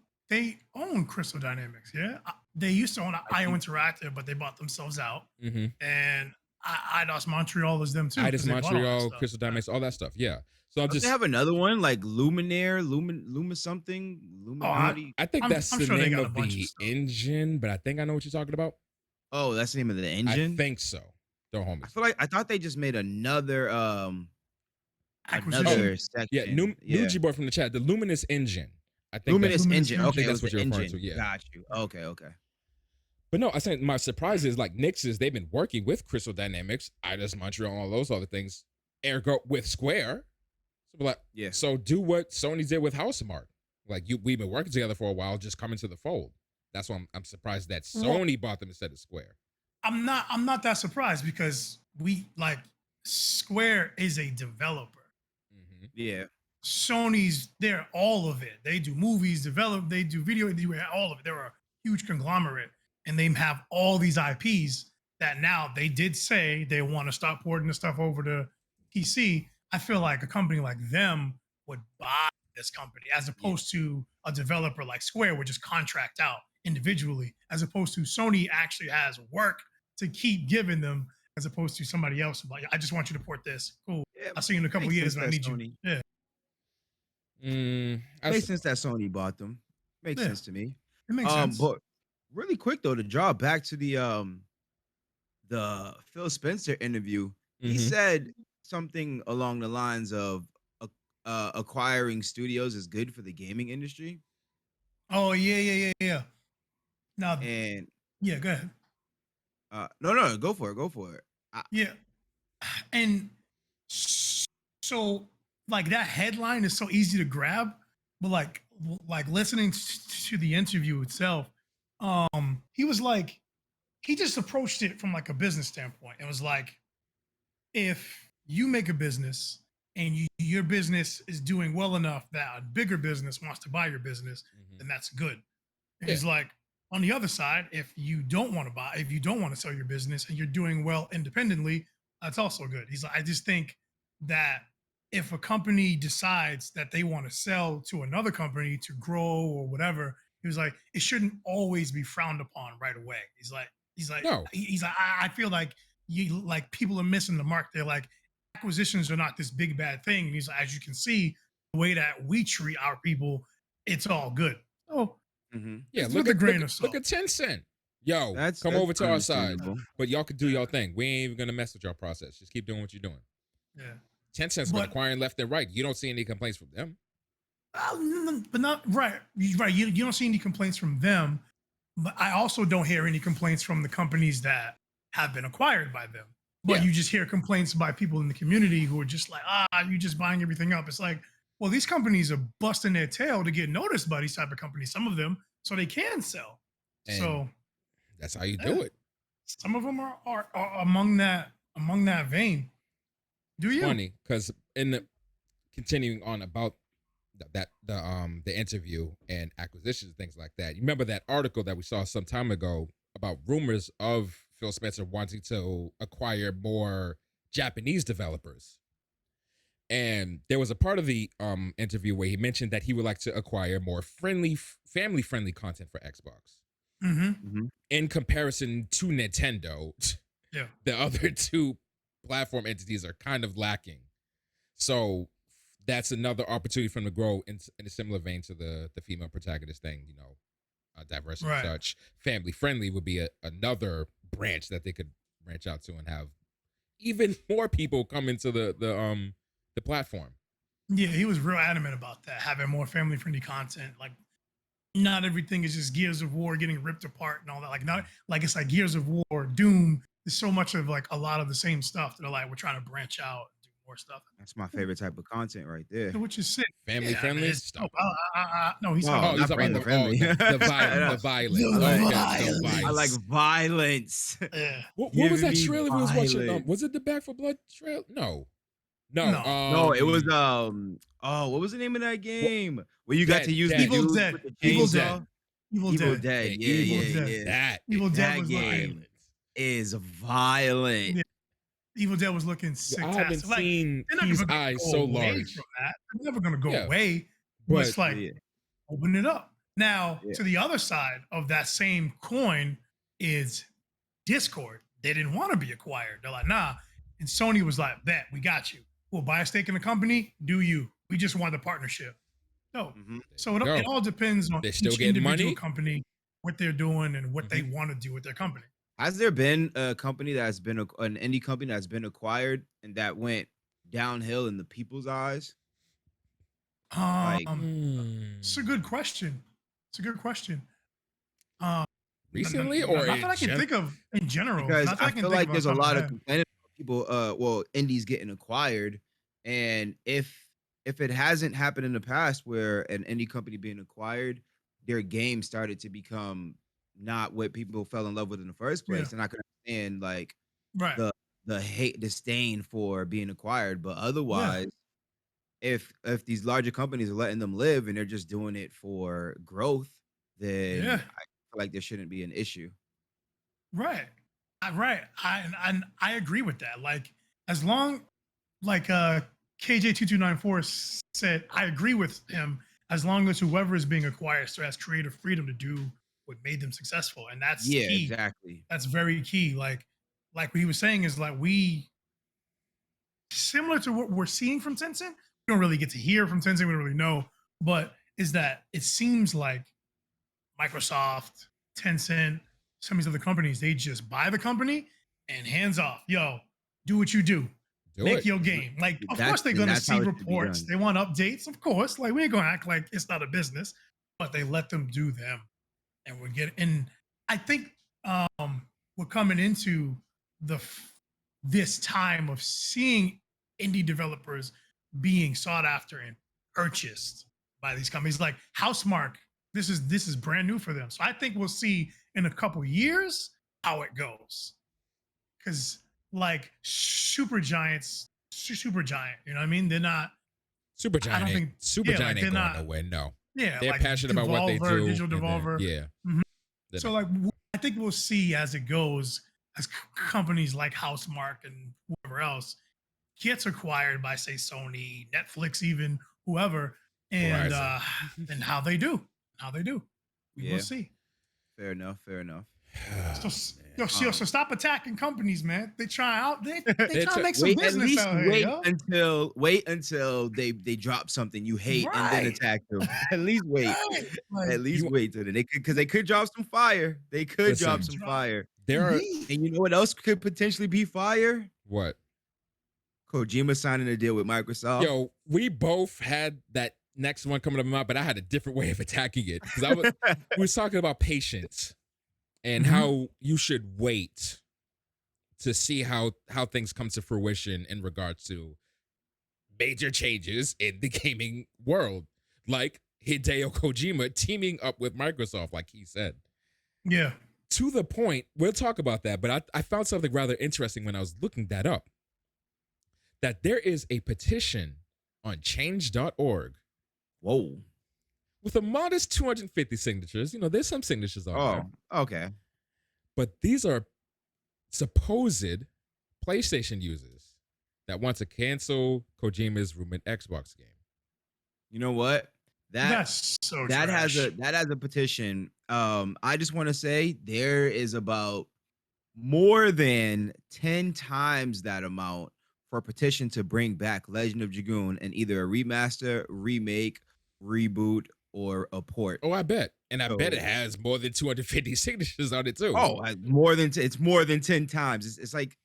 own Crystal Dynamics, yeah? They used to own IO Interactive, but they bought themselves out. And Eidos Montreal is them too. Eidos Montreal, Crystal Dynamics, all that stuff, yeah. So I'm just... They have another one, like Luminaire, Luma something? I think that's the name of the engine, but I think I know what you're talking about. Oh, that's the name of the engine? I think so. Don't hold me. I thought they just made another acquisition. section. Yeah, new G-Boy from the chat. The Luminous engine. I think Luminous engine. Okay, that's what you're referring to. Yeah, got you. Okay. But no, I think my surprise is like Nix's. They've been working with Crystal Dynamics, Eidos Montreal, and all those other things. Ergo with Square. So we're like, yeah. So do what Sony did with Housemark. Like we've been working together for a while. Just come into the fold. That's why I'm surprised that Sony bought them instead of Square. I'm not that surprised because Square is a developer. Yeah. Sony's, they're all of it. They do movies, they do video, they do all of it. They're a huge conglomerate and they have all these IPs that now they did say they want to stop porting the stuff over to PC. I feel like a company like them would buy this company as opposed to a developer like Square would just contract out individually, as opposed to Sony actually has work to keep giving them, as opposed to somebody else. Like, I just want you to port this. Cool. Yeah, I'll see you in a couple years when I need Sony. you. Yeah. Makes sense that Sony bought them. Makes sense to me. It makes sense. But really quick though, to draw back to the Phil Spencer interview, he said something along the lines of acquiring studios is good for the gaming industry. Oh yeah. Now, and go ahead. No, go for it. Yeah, and so like that headline is so easy to grab, but like listening to the interview itself, he was like, he just approached it from like a business standpoint. It was like, if you make a business and your business is doing well enough that a bigger business wants to buy your business, then that's good. And he's like, on the other side, if you don't want to sell your business and you're doing well independently, that's also good. He's like, I just think that if a company decides that they want to sell to another company to grow or whatever, he was like, it shouldn't always be frowned upon right away. He's like, He's like, No. I feel like people are missing the mark. They're like, acquisitions are not this big bad thing. He's like, as you can see, the way that we treat our people, it's all good. Oh, yeah. look at Look at Tencent. Yo, That's come over to our side. understandable. But y'all could do your thing. We ain't even gonna mess with your process. Just keep doing what you're doing. Yeah. Tencent's been acquiring left and right. You don't see any complaints from them. But not right. Right. You don't see any complaints from them, but I also don't hear any complaints from the companies that have been acquired by them. But you just hear complaints by people in the community who are just like, you're just buying everything up. It's like, well, these companies are busting their tail to get noticed by these type of companies, some of them, so they can sell. And so that's how you do it. Some of them are among that vein. It's funny because in the continuing on about the interview and acquisitions, things like that. You remember that article that we saw some time ago about rumors of Phil Spencer wanting to acquire more Japanese developers. And there was a part of the interview where he mentioned that he would like to acquire more family-friendly content for Xbox. In comparison to Nintendo, the other two platform entities are kind of lacking. So that's another opportunity for him to grow in a similar vein to the female protagonist thing, you know, diverse and such. Family friendly would be another branch that they could branch out to and have even more people come into the platform. Yeah, he was real adamant about that, having more family friendly content. Like, not everything is just Gears of War getting ripped apart and all that. Like, not like it's like Gears of War, Doom. There's so much of like a lot of the same stuff that are like, we're trying to branch out and do more stuff. That's my favorite type of content right there. Which is sick. Family friendly stuff. No, he's talking about the friendly. The violence. I like violence. Yeah. What was that trailer we was watching? Was it the Back for Blood trailer? No. No, it was what was the name of that game? Where you got to use Evil the Dead. Evil Dead. Evil Dead. Yeah. That Evil Dead was game is violent. Yeah. Evil Dead was looking sick. I haven't seen his eyes so large. From that. They're never gonna go away. But it's like open it up. Now to the other side of that same coin is Discord. They didn't want to be acquired. They're like, nah. And Sony was like, bet, we got you. We'll buy a stake in the company. Do you? We just want the partnership. No. So it all depends on each individual company, what they're doing and what they want to do with their company. Has there been a company that's been an indie company that's been acquired and that went downhill in the people's eyes? It's a good question. Recently, or not that I can think of in general. Because I feel like there's a lot of complaining about people. Indies getting acquired, and if it hasn't happened in the past where an indie company being acquired, their game started to become not what people fell in love with in the first place, and I can understand like the hate, disdain for being acquired, but otherwise. If these larger companies are letting them live and they're just doing it for growth, then I feel like there shouldn't be an issue. Right. I agree with that. Like, as long, like KJ2294 said, I agree with him, as long as whoever is being acquired still has creative freedom to do what made them successful. And that's key. Exactly. That's very key. Like what he was saying is like, similar to what we're seeing from Tencent, we don't really get to hear from Tencent, we don't really know, but is that it seems like Microsoft, Tencent, some of these other companies, they just buy the company and hands off. Yo, do what you do. Make your game. Like, of course they're going to see reports. They want updates, of course. Like, we ain't going to act like it's not a business, but they let them do them. And I think we're coming into this time of seeing indie developers being sought after and purchased by these companies. Like Housemarque, this is brand new for them. So I think we'll see in a couple years how it goes. Because like Supergiant, you know what I mean? They're not Supergiant. I don't think Supergiant ain't going nowhere. No. Yeah, they're like passionate about what they do. Digital Devolver. Yeah. So like I think we'll see as it goes, as companies like Housemarque and whoever else gets acquired by, say, Sony, Netflix, even whoever, and how they do. We will see. Fair enough. So Yo, so stop attacking companies, man. They try to make some business out here. Wait until they drop something you hate and then attack them. At least wait. Like, at least wait till then. They could drop some fire. They could drop some fire. And you know what else could potentially be fire? What? Kojima signing a deal with Microsoft. Yo, we both had that next one coming up, but I had a different way of attacking it because we was talking about patience and how you should wait to see how things come to fruition in regards to major changes in the gaming world, like Hideo Kojima teaming up with Microsoft, like he said. Yeah. To the point, we'll talk about that, but I found something rather interesting when I was looking that up, that there is a petition on change.org. Whoa. With a modest 250 signatures. You know, there's some signatures on there. Oh, okay. But these are supposed PlayStation users that want to cancel Kojima's rumored Xbox game. You know what? That's so that trash. has a petition. I just want to say there is about more than 10 times that amount for a petition to bring back Legend of Dragoon in either a remaster, remake, reboot, or a port. Oh, I bet. And I bet it has more than 250 signatures on it too. Oh, it's more than 10 times. It's like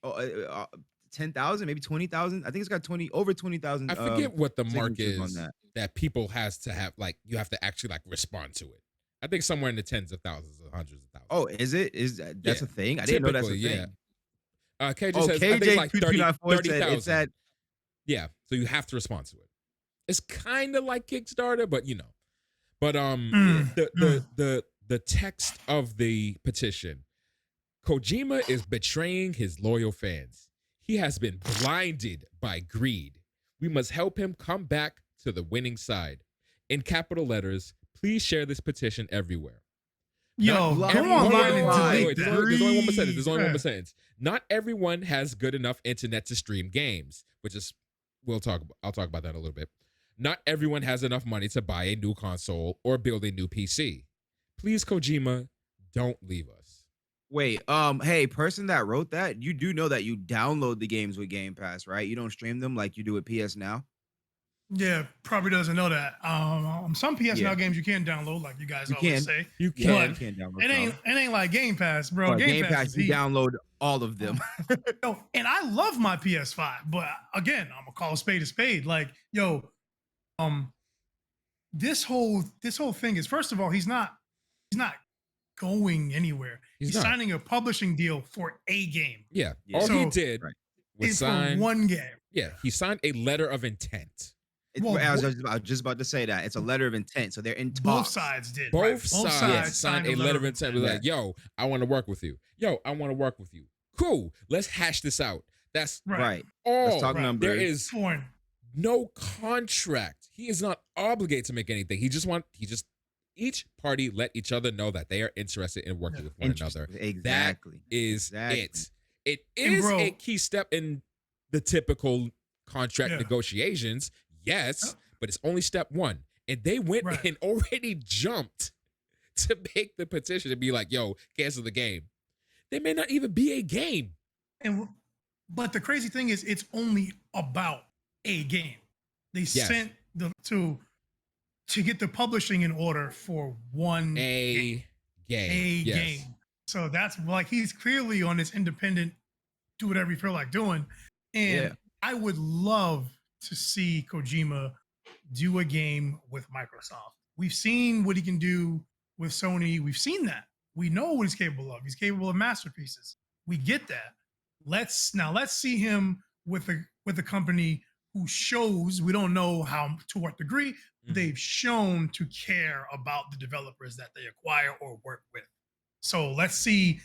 10,000, maybe 20,000. I think it's got over 20,000. I forget what the mark is on that people has to have, like, you have to actually like respond to it. I think somewhere in the tens of thousands or hundreds of thousands. Oh, is it? That's a thing? I didn't know that's a thing. KJ says KJ I think like 30,000. It's at, yeah, so you have to respond to it. It's kind of like Kickstarter, but you know. But the text of the petition, Kojima is betraying his loyal fans. He has been blinded by greed. We must help him come back to the winning side. In capital letters, please share this petition everywhere. Yo, go online and delete that. There's only one more sentence. There's only one more sentence. Not everyone has good enough internet to stream games, which is I'll talk about that in a little bit. Not everyone has enough money to buy a new console or build a new PC. Please, Kojima, don't leave us. Wait, hey, person that wrote that, you do know that you download the games with Game Pass, right? You don't stream them like you do with PS Now? Yeah, probably doesn't know that. Some PS Now games you can download, like you guys always say. You can download. It ain't like Game Pass, bro. Game Pass you download all of them. And I love my PS5, but again, I'm gonna call a spade. Like, yo, this whole thing is, first of all, he's not going anywhere. He's signing a publishing deal for a game. Yeah. All he did was sign one game. Yeah, he signed a letter of intent. I was just about to say that. It's a letter of intent. So they're in talks. Both sides did. Both sides signed a letter of intent. It was like, yo, I want to work with you. Yo, I want to work with you. Cool. Let's hash this out. That's right. Let's talk numbers. There is no contract. He is not obligated to make anything. Each party let each other know that they are interested in working with one another. Exactly. That is it. It is a key step in the typical contract negotiations. Yes, but it's only step one. And they went and already jumped to make the petition to be like, yo, cancel the game. They may not even be a game. But the crazy thing is, it's only about a game. They sent to get the publishing in order for one game. Game. So that's like, he's clearly on this independent, do whatever you feel like doing. And I would love to see Kojima do a game with Microsoft. We've seen what he can do with Sony. We've seen that. We know what he's capable of. He's capable of masterpieces. We get that. Let's see him with a company who shows, we don't know to what degree, they've shown to care about the developers that they acquire or work with. So let's see,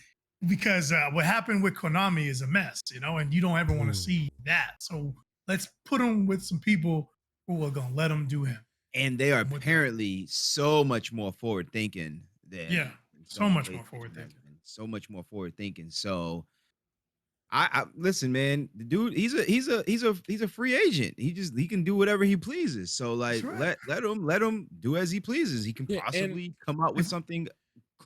because what happened with Konami is a mess, and you don't ever want to see that. So let's put him with some people who are going to let him do him. And they are apparently so much more forward thinking than so much more forward thinking. So I listen, man, the dude, he's a free agent. He can do whatever he pleases. So like let him do as he pleases. He can possibly come out with something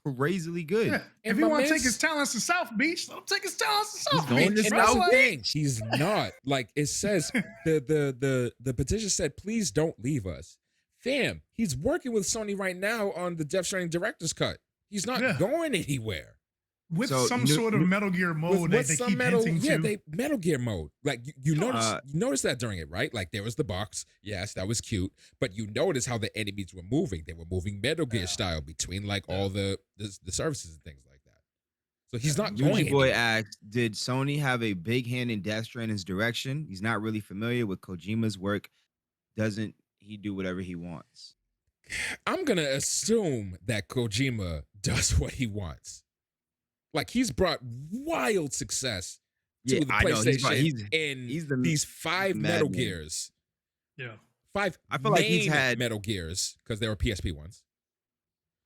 crazily good. Yeah. If he want to take his talents to South Beach, let him take his talents to South Beach. And that's the thing. He's not. Like it says, the petition said, please don't leave us. Fam, he's working with Sony right now on the Death Stranding director's cut. He's not going anywhere. With some sort of Metal Gear mode that they keep hinting to. Yeah, Metal Gear mode. Like you notice that during it, right? Like there was the box. Yes, that was cute. But you notice how the enemies were moving. They were moving Metal Gear style between like all the services and things like that. So he's not going Yuji Boy asked, did Sony have a big hand in Death Stranding's direction? He's not really familiar with Kojima's work. Doesn't he do whatever he wants? I'm going to assume that Kojima does what he wants. Like he's brought wild success to the PlayStation in these 5 Metal Gears. Yeah. 5 I feel like he's had Metal Gears because they were PSP ones.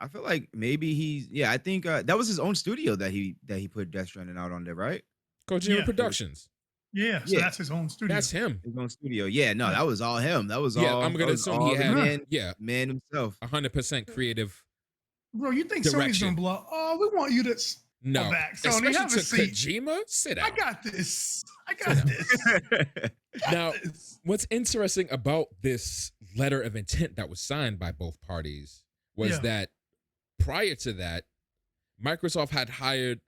I feel like maybe I think that was his own studio that he put Death Stranding out on there, right? Kojima Productions. Yeah, so that's his own studio. That's him. His own studio. Yeah, no, that was all him. That was all. I'm gonna assume he had man himself. 100% creative. Bro, you think Sony's gonna blow? Oh, we want you to back. Sony, especially have a to seat. Kojima, sit down. I got this. Now, what's interesting about this letter of intent that was signed by both parties was that prior to that, Microsoft had hired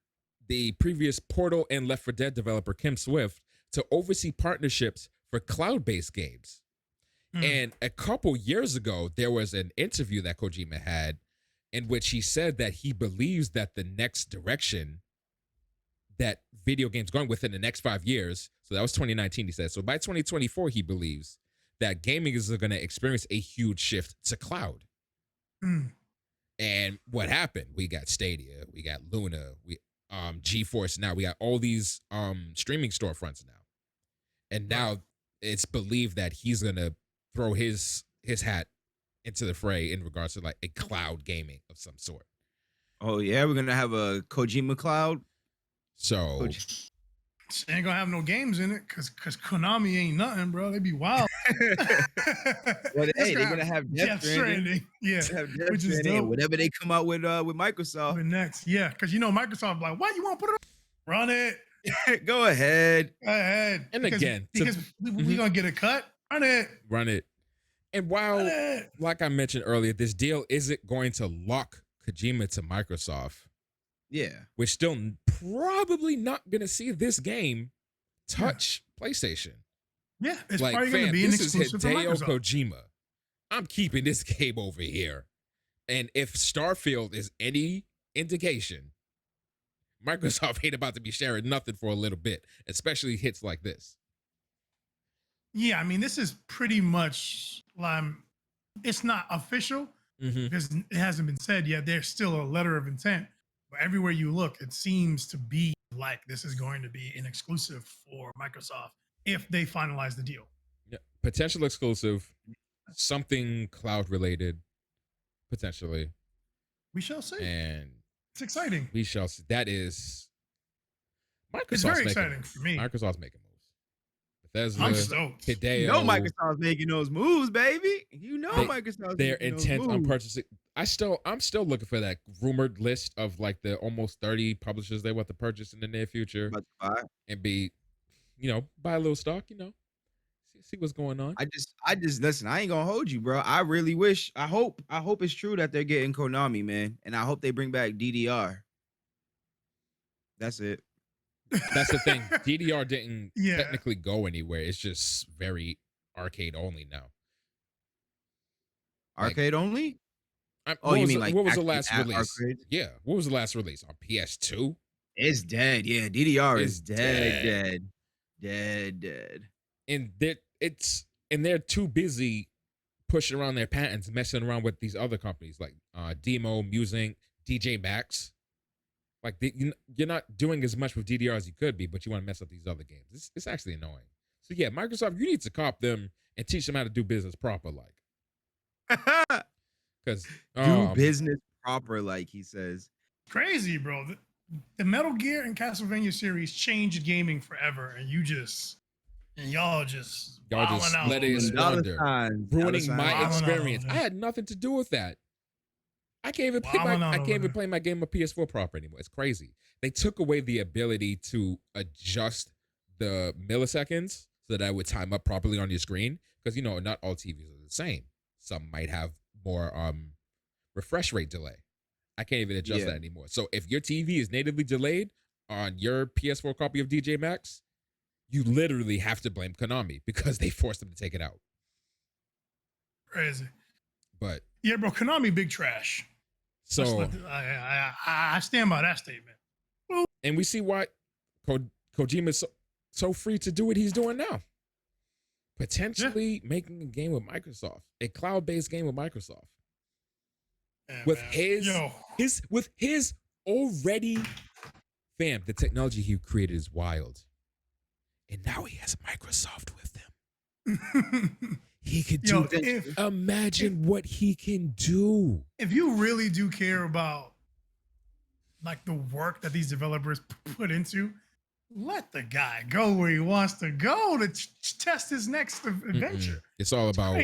the previous Portal and Left 4 Dead developer Kim Swift to oversee partnerships for cloud-based games. And a couple years ago, there was an interview that Kojima had in which he said that he believes that the next direction that video games going within the next 5 years, so that was 2019, he said. So by 2024, he believes that gaming is going to experience a huge shift to cloud. And what happened? We got Stadia, we got Luna, we GeForce now, we got all these streaming storefronts now. And now it's believed that he's going to throw his hat into the fray in regards to like a cloud gaming of some sort. Oh yeah, we're gonna have a Kojima cloud. So ain't gonna have no games in it because Konami ain't nothing, bro. They be wild. Well, hey, they're gonna have Death Stranding. Yeah, which is dope. Whatever they come out with Microsoft. Next, because Microsoft like, why you want to put it on? Run it. Go ahead. Go ahead. And because we gonna get a cut. Run it. And while, like I mentioned earlier, this deal isn't going to lock Kojima to Microsoft. Yeah. We're still probably not going to see this game touch PlayStation. Yeah, it's like, probably going to be an exclusive for Microsoft. Kojima. I'm keeping this game over here. And if Starfield is any indication, Microsoft ain't about to be sharing nothing for a little bit, especially hits like this. Yeah, I mean, this is pretty much it's not official because it hasn't been said yet. There's still a letter of intent, but everywhere you look, it seems to be like this is going to be an exclusive for Microsoft if they finalize the deal. Yeah, potential exclusive, something cloud related, potentially. We shall see. And it's exciting. We shall see. That is Microsoft's it's very exciting for me. Microsoft's making moves. I'm stoked. Hideo, you know Microsoft's making those moves, baby. You know Microsoft's their intent on purchasing. I'm still looking for that rumored list of like the almost 30 publishers they want to purchase in the near future and be, buy a little stock, see what's going on. I just listen. I ain't gonna hold you, bro. I really wish. I hope it's true that they're getting Konami, man, and I hope they bring back DDR. That's it. That's the thing. DDR didn't technically go anywhere. It's just very arcade only now. Arcade only? You mean like what was the last release? Arcade? Yeah, what was the last release on PS2? It's dead. Yeah, DDR is dead. And they're too busy pushing around their patents, messing around with these other companies like Demo, Music, DJ Max. Like you're not doing as much with DDR as you could be, but you want to mess up these other games. It's actually annoying. So yeah, Microsoft, you need to cop them and teach them how to do business proper, like. Because do business proper, like he says. Crazy, bro. The Metal Gear and Castlevania series changed gaming forever, and y'all just let it squander, ruining my experience. I had nothing to do with that. I can't even play my game on PS4 proper anymore. It's crazy. They took away the ability to adjust the milliseconds so that I would time up properly on your screen. Because not all TVs are the same. Some might have more refresh rate delay. I can't even adjust that anymore. So if your TV is natively delayed on your PS4 copy of DJ Max, you literally have to blame Konami because they forced them to take it out. Crazy. But yeah, bro, Konami big trash. So I stand by that statement. And we see why Kojima is so free to do what he's doing now. Potentially making a game with Microsoft, a cloud-based game with Microsoft. Yeah, with man. his already the technology he created is wild. And now he has Microsoft with him. He could do imagine what he can do. If you really do care about like the work that these developers put into, let the guy go where he wants to go to test his next adventure. It's all about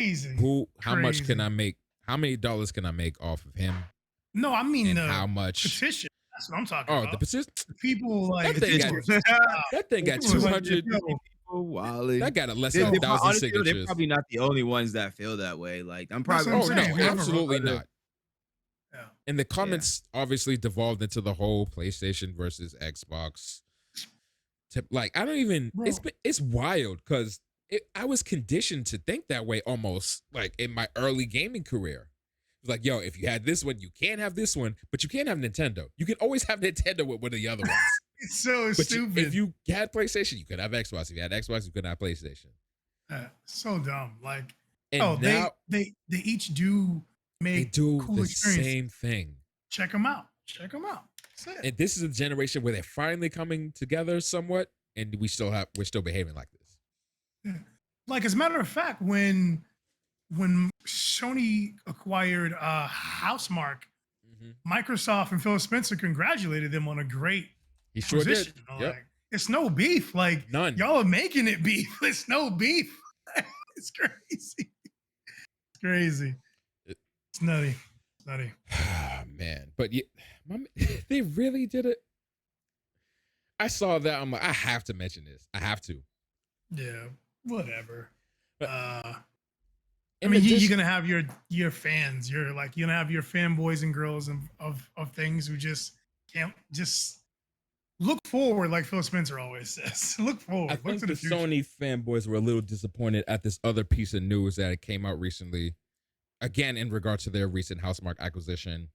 how much can I make, how many dollars can I make off of him? No, I mean how much petition. That's what I'm talking about. The petition. The people like that thing got 200 people. That got less than 1,000 signatures. They're probably not the only ones that feel that way. Like I'm probably. Oh no, absolutely not. Yeah. And the comments obviously devolved into the whole PlayStation versus Xbox. Like I don't even. It's wild because I was conditioned to think that way almost like in my early gaming career. It was like, yo, if you had this one, you can't have this one, but you can't have Nintendo. You can always have Nintendo with one of the other ones. It's so stupid. If you had PlayStation, you could have Xbox. If you had Xbox, you could have PlayStation. So dumb. Like, now, they each do make cool the same thing. Check them out. And this is a generation where they're finally coming together somewhat, and we're still behaving like this. Yeah. Like as a matter of fact, when Sony acquired Housemark, Microsoft and Phil Spencer congratulated them on a great. He sure did. Yep. Like, it's no beef. Like none. Y'all are making it beef. It's no beef. It's crazy. It's crazy. It's nutty. Man, but they really did it. I saw that. I'm like, I have to mention this. I have to. Yeah. Whatever. But, I mean, you're gonna have your fans. You're gonna have your fanboys and girls of things who just can't just. Look forward, like Phil Spencer always says. Look forward. I think the Sony fanboys were a little disappointed at this other piece of news that came out recently. Again, in regards to their recent Housemark acquisition.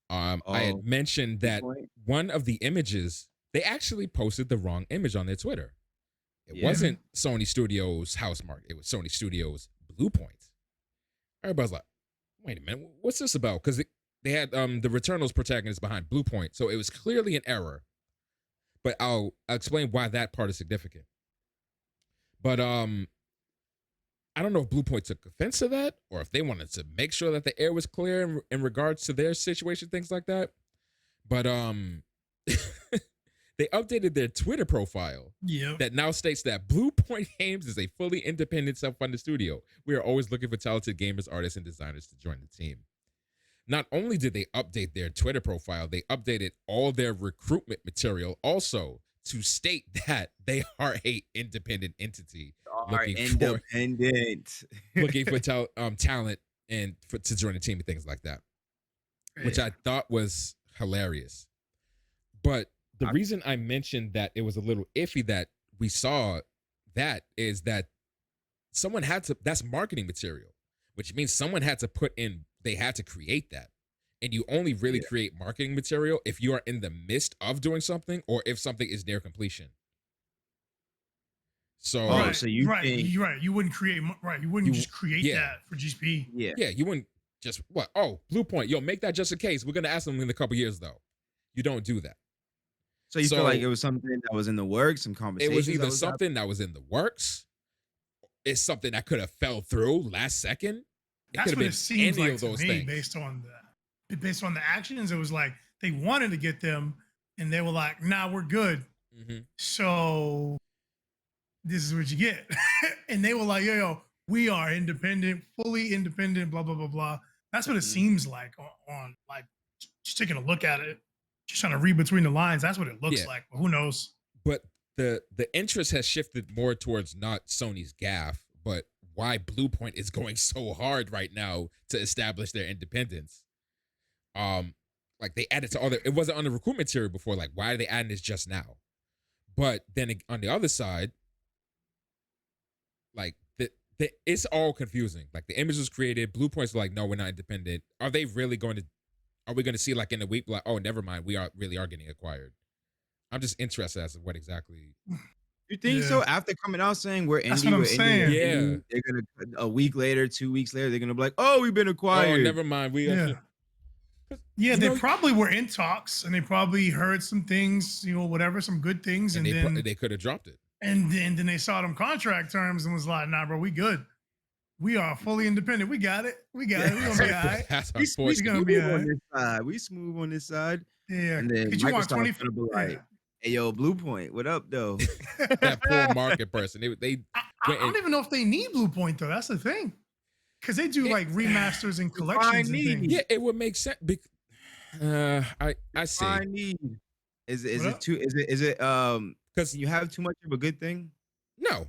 I had mentioned that one of the images, they actually posted the wrong image on their Twitter. It wasn't Sony Studios Housemark. It was Sony Studios Bluepoint. Everybody's like, wait a minute, what's this about? Because they had the Returnal's protagonist behind Bluepoint. So it was clearly an error. But I'll explain why that part is significant. But I don't know if Bluepoint took offense to that or if they wanted to make sure that the air was clear in regards to their situation, things like that. But they updated their Twitter profile that now states that Bluepoint Games is a fully independent, self-funded studio. We are always looking for talented gamers, artists, and designers to join the team. Not only did they update their Twitter profile, they updated all their recruitment material also to state that they are a independent entity looking for talent and to join the team and things like that, which I thought was hilarious. But the reason I mentioned that it was a little iffy that we saw that is that someone had to, that's marketing material, which means someone had to put in, they had to create that. And you only really create marketing material if you are in the midst of doing something or if something is near completion. So, you're right. You wouldn't create, you wouldn't just create that for GSP. Yeah, you wouldn't just, Bluepoint, yo, make that just in case. We're going to ask them in a couple years, though. You don't do that. So you feel like it was something that was in the works, some conversation. It was either something that was in the works. It's something that could have fell through last second. That's what it seems like to me, based on the actions. It was like they wanted to get them, and they were like, "Nah, we're good." So this is what you get. And they were like, "Yo, we are independent, fully independent." Blah blah blah blah. That's what it seems like on like just taking a look at it, just trying to read between the lines. That's what it looks like. But who knows? But the interest has shifted more towards not Sony's gaff, but why Bluepoint is going so hard right now to establish their independence. Like they added to all their, it wasn't on the recruitment material before. Like, why are they adding this just now? But then on the other side, like it's all confusing. Like the image was created, Bluepoint's like, no, we're not independent. Are they really going to? Are we going to see like in a week, like, oh, never mind, we are getting acquired? I'm just interested as to what exactly. You think so? After coming out saying we're indie, that's what I'm saying. Indie, they're gonna a week later, 2 weeks later, they're gonna be like, oh, we've been acquired. Oh, never mind, we actually. Yeah, they probably were in talks, and they probably heard some things, whatever, some good things, and then they could have dropped it. And then they saw them contract terms and was like, "Nah, bro, we good. We are fully independent. We got it. We got it. We gonna be all right. We gonna be on this side. We smooth on this side. Yeah. And then you want 20? Like, hey, yo, Bluepoint, what up, though? That poor market person. I don't even know if they need Bluepoint though. That's the thing, because they do like remasters and collections and things. Yeah, it would make sense. I see. Is it too? Is it because you have too much of a good thing? No.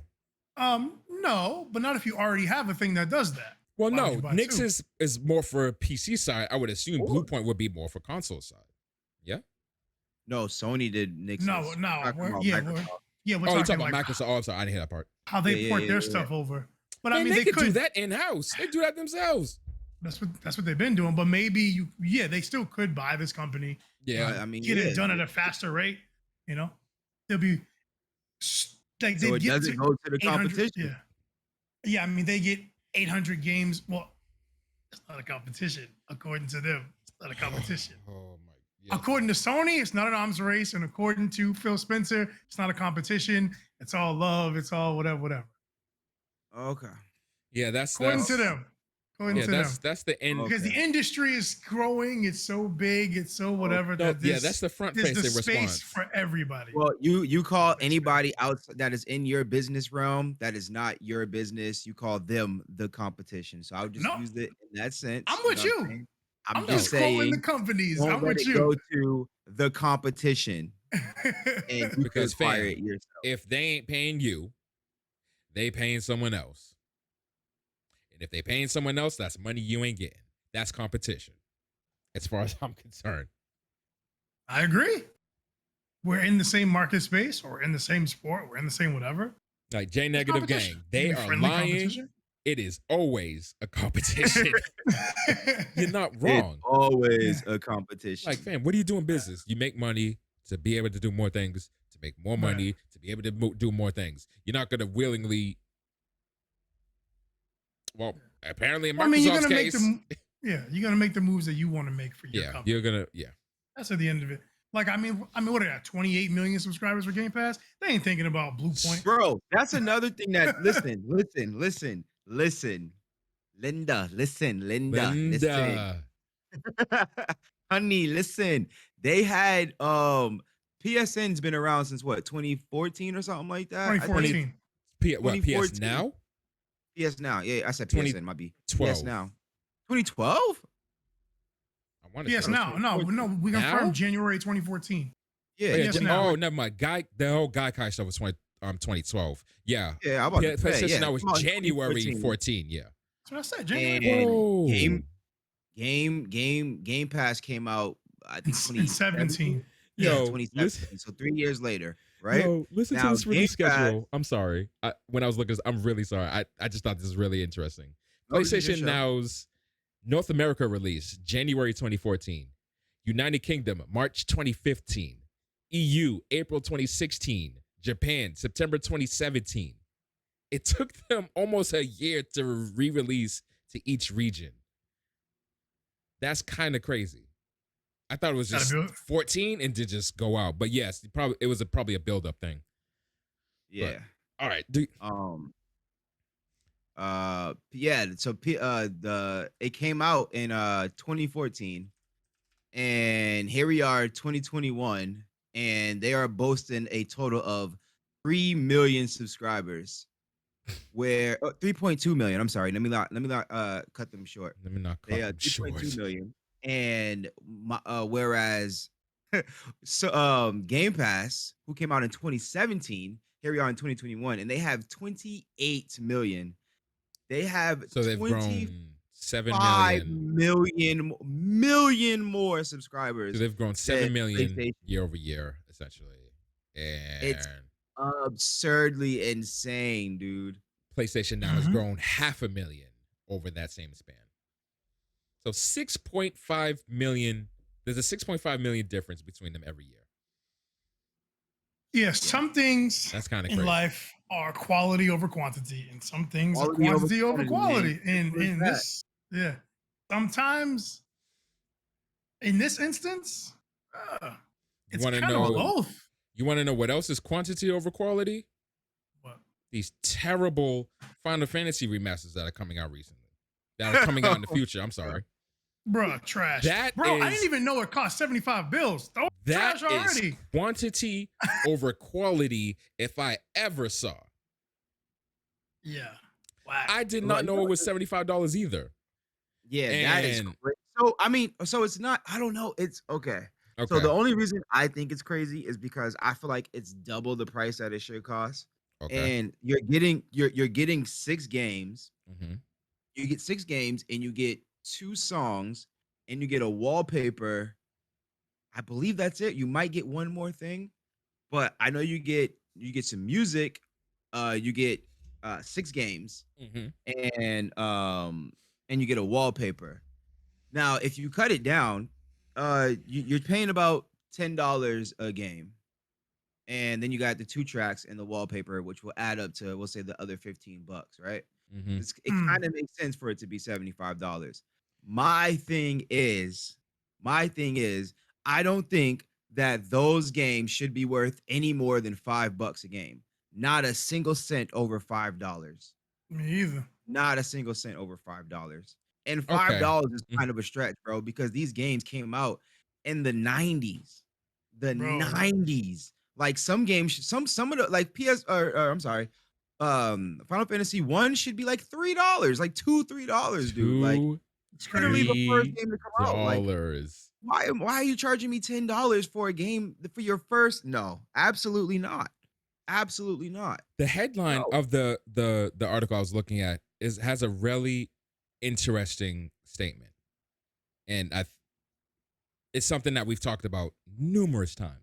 No, but not if you already have a thing that does that. Well, no. Nix is more for PC side. I would assume Bluepoint would be more for console side. Yeah. No, Sony did Nix. No. We're talking about Microsoft. Oh, I'm sorry, I didn't hear that part. How they port their stuff over. But I mean, they could do that in house. They do that themselves. That's what they've been doing. But maybe they still could buy this company. Yeah, I mean, get it done at a faster rate. They'll be like so it doesn't go to the competition. Yeah. I mean, they get 800 games. Well, it's not a competition according to them. It's not a competition. Oh my. Yeah. According to Sony, it's not an arms race, and according to Phil Spencer, it's not a competition. It's all love. It's all whatever. Okay. Yeah, that's according to them. That's the end. Because the industry is growing. It's so big. It's so whatever. That's the front facing response. Space for everybody. Well, you call anybody else that is in your business realm that is not your business. You call them the competition. So I would just use it in that sense. I'm with you. I'm just saying the companies. I'm with you. Go to the competition and because fire it yourself. If they ain't paying you, they paying someone else. And if they paying someone else, that's money you ain't getting. That's competition, as far as I'm concerned. I agree. We're in the same market space, or in the same sport, we're in the same whatever. Like J Negative Gang, they are lying. It is always a competition. You're not wrong. It's always a competition. Like, fam, what do you do in business? You make money to be able to do more things, to make more money, to be able to do more things. You're not going to willingly. Well, apparently in Microsoft's case. You're going to make the moves that you want to make for your company. You're going to, That's at the end of it. Like, I mean, what are that? 28 million subscribers for Game Pass? They ain't thinking about Bluepoint. Bro, that's another thing that, listen. Linda. Honey, listen. They had, PSN's been around since what, 2014 or something like that? 2014. PS Now? PS Now. Yeah, I said PSN, might be. 12. PS Now. 2012? PS Now. No, we confirmed January 2014. Yeah. Oh, never mind. The whole Gaikai stuff was 2012. Yeah. Yeah, I'm about to say, PlayStation Now was January 14. Yeah. That's what I said. January. Game Pass came out, I think, 2017. Yeah, 2017. So 3 years later, right? Yo, listen to this release schedule. I'm sorry. When I was looking, I'm really sorry. I just thought this was really interesting. PlayStation Now's North America release, January 2014. United Kingdom, March 2015. EU, April 2016. Japan, September 2017. It took them almost a year to re-release to each region. That's kind of crazy. I thought it was just 14 and to just go out. But yes, it was probably a build-up thing. Yeah. But, all right. It came out in 2014, and here we are 2021, and they are boasting a total of 3 million subscribers. where 3.2 million. I'm sorry. Let me not cut them short. Let me not cut They them 3.2 short. million. And whereas so Game Pass, who came out in 2017, here we are in 2021, and they have 28 million. They have So they've 25 grown 7 million more subscribers. So they've grown than 7 million PlayStation. year over year, essentially. It's And absurdly insane, dude. PlayStation now has grown 500,000 over that same span. So 6.5 million. There's a 6.5 million difference between them every year. Yeah, some things That's kind of in crazy. life are quality over quantity, and some things Quality are quantity over quality. Simple as In that. this, yeah, sometimes in this instance, it's wanna kind of know- both. You want to know what else is quantity over quality? What? These terrible Final Fantasy remasters that are coming out recently. That are coming out in the future. I'm sorry. Bruh, trash. That Bro, I is- didn't even know it cost 75 bills. Don't That trash already. is quantity over quality if I ever saw. Yeah. Wow. I did not know it was $75 either. Yeah, that is And- crazy. So I mean, so it's not. I don't know. It's okay. So Okay. the only reason I think it's crazy is because I feel like it's double the price that it should cost, Okay. and you're getting 6 games. Mm-hmm. You get 6 games, and you get 2 songs, and you get a wallpaper. I believe that's it. You might get one more thing, but I know you get some music. You get 6 games, Mm-hmm. and you get a wallpaper. Now, if you cut it down, you're paying about $10 a game, and then you got the 2 tracks and the wallpaper, which will add up to, we'll say, the other $15, right? Mm-hmm. It kind of makes sense for it to be $75. My thing is, I don't think that those games should be worth any more than $5 a game. Not a single cent over $5. Me either. Not a single cent over $5. And $5 is kind of a stretch, bro, because these games came out in the 90s. The Bro. 90s. Like some games, some of the like I'm sorry. Final Fantasy 1 should be like $3, like $2-3, dude. Like It's literally crazy. the first game to come out. Like, $3. why are you charging me $10 for a game for your first? No, absolutely not. Absolutely not. The headline of the article I was looking at has a really interesting statement, and it's something that we've talked about numerous times.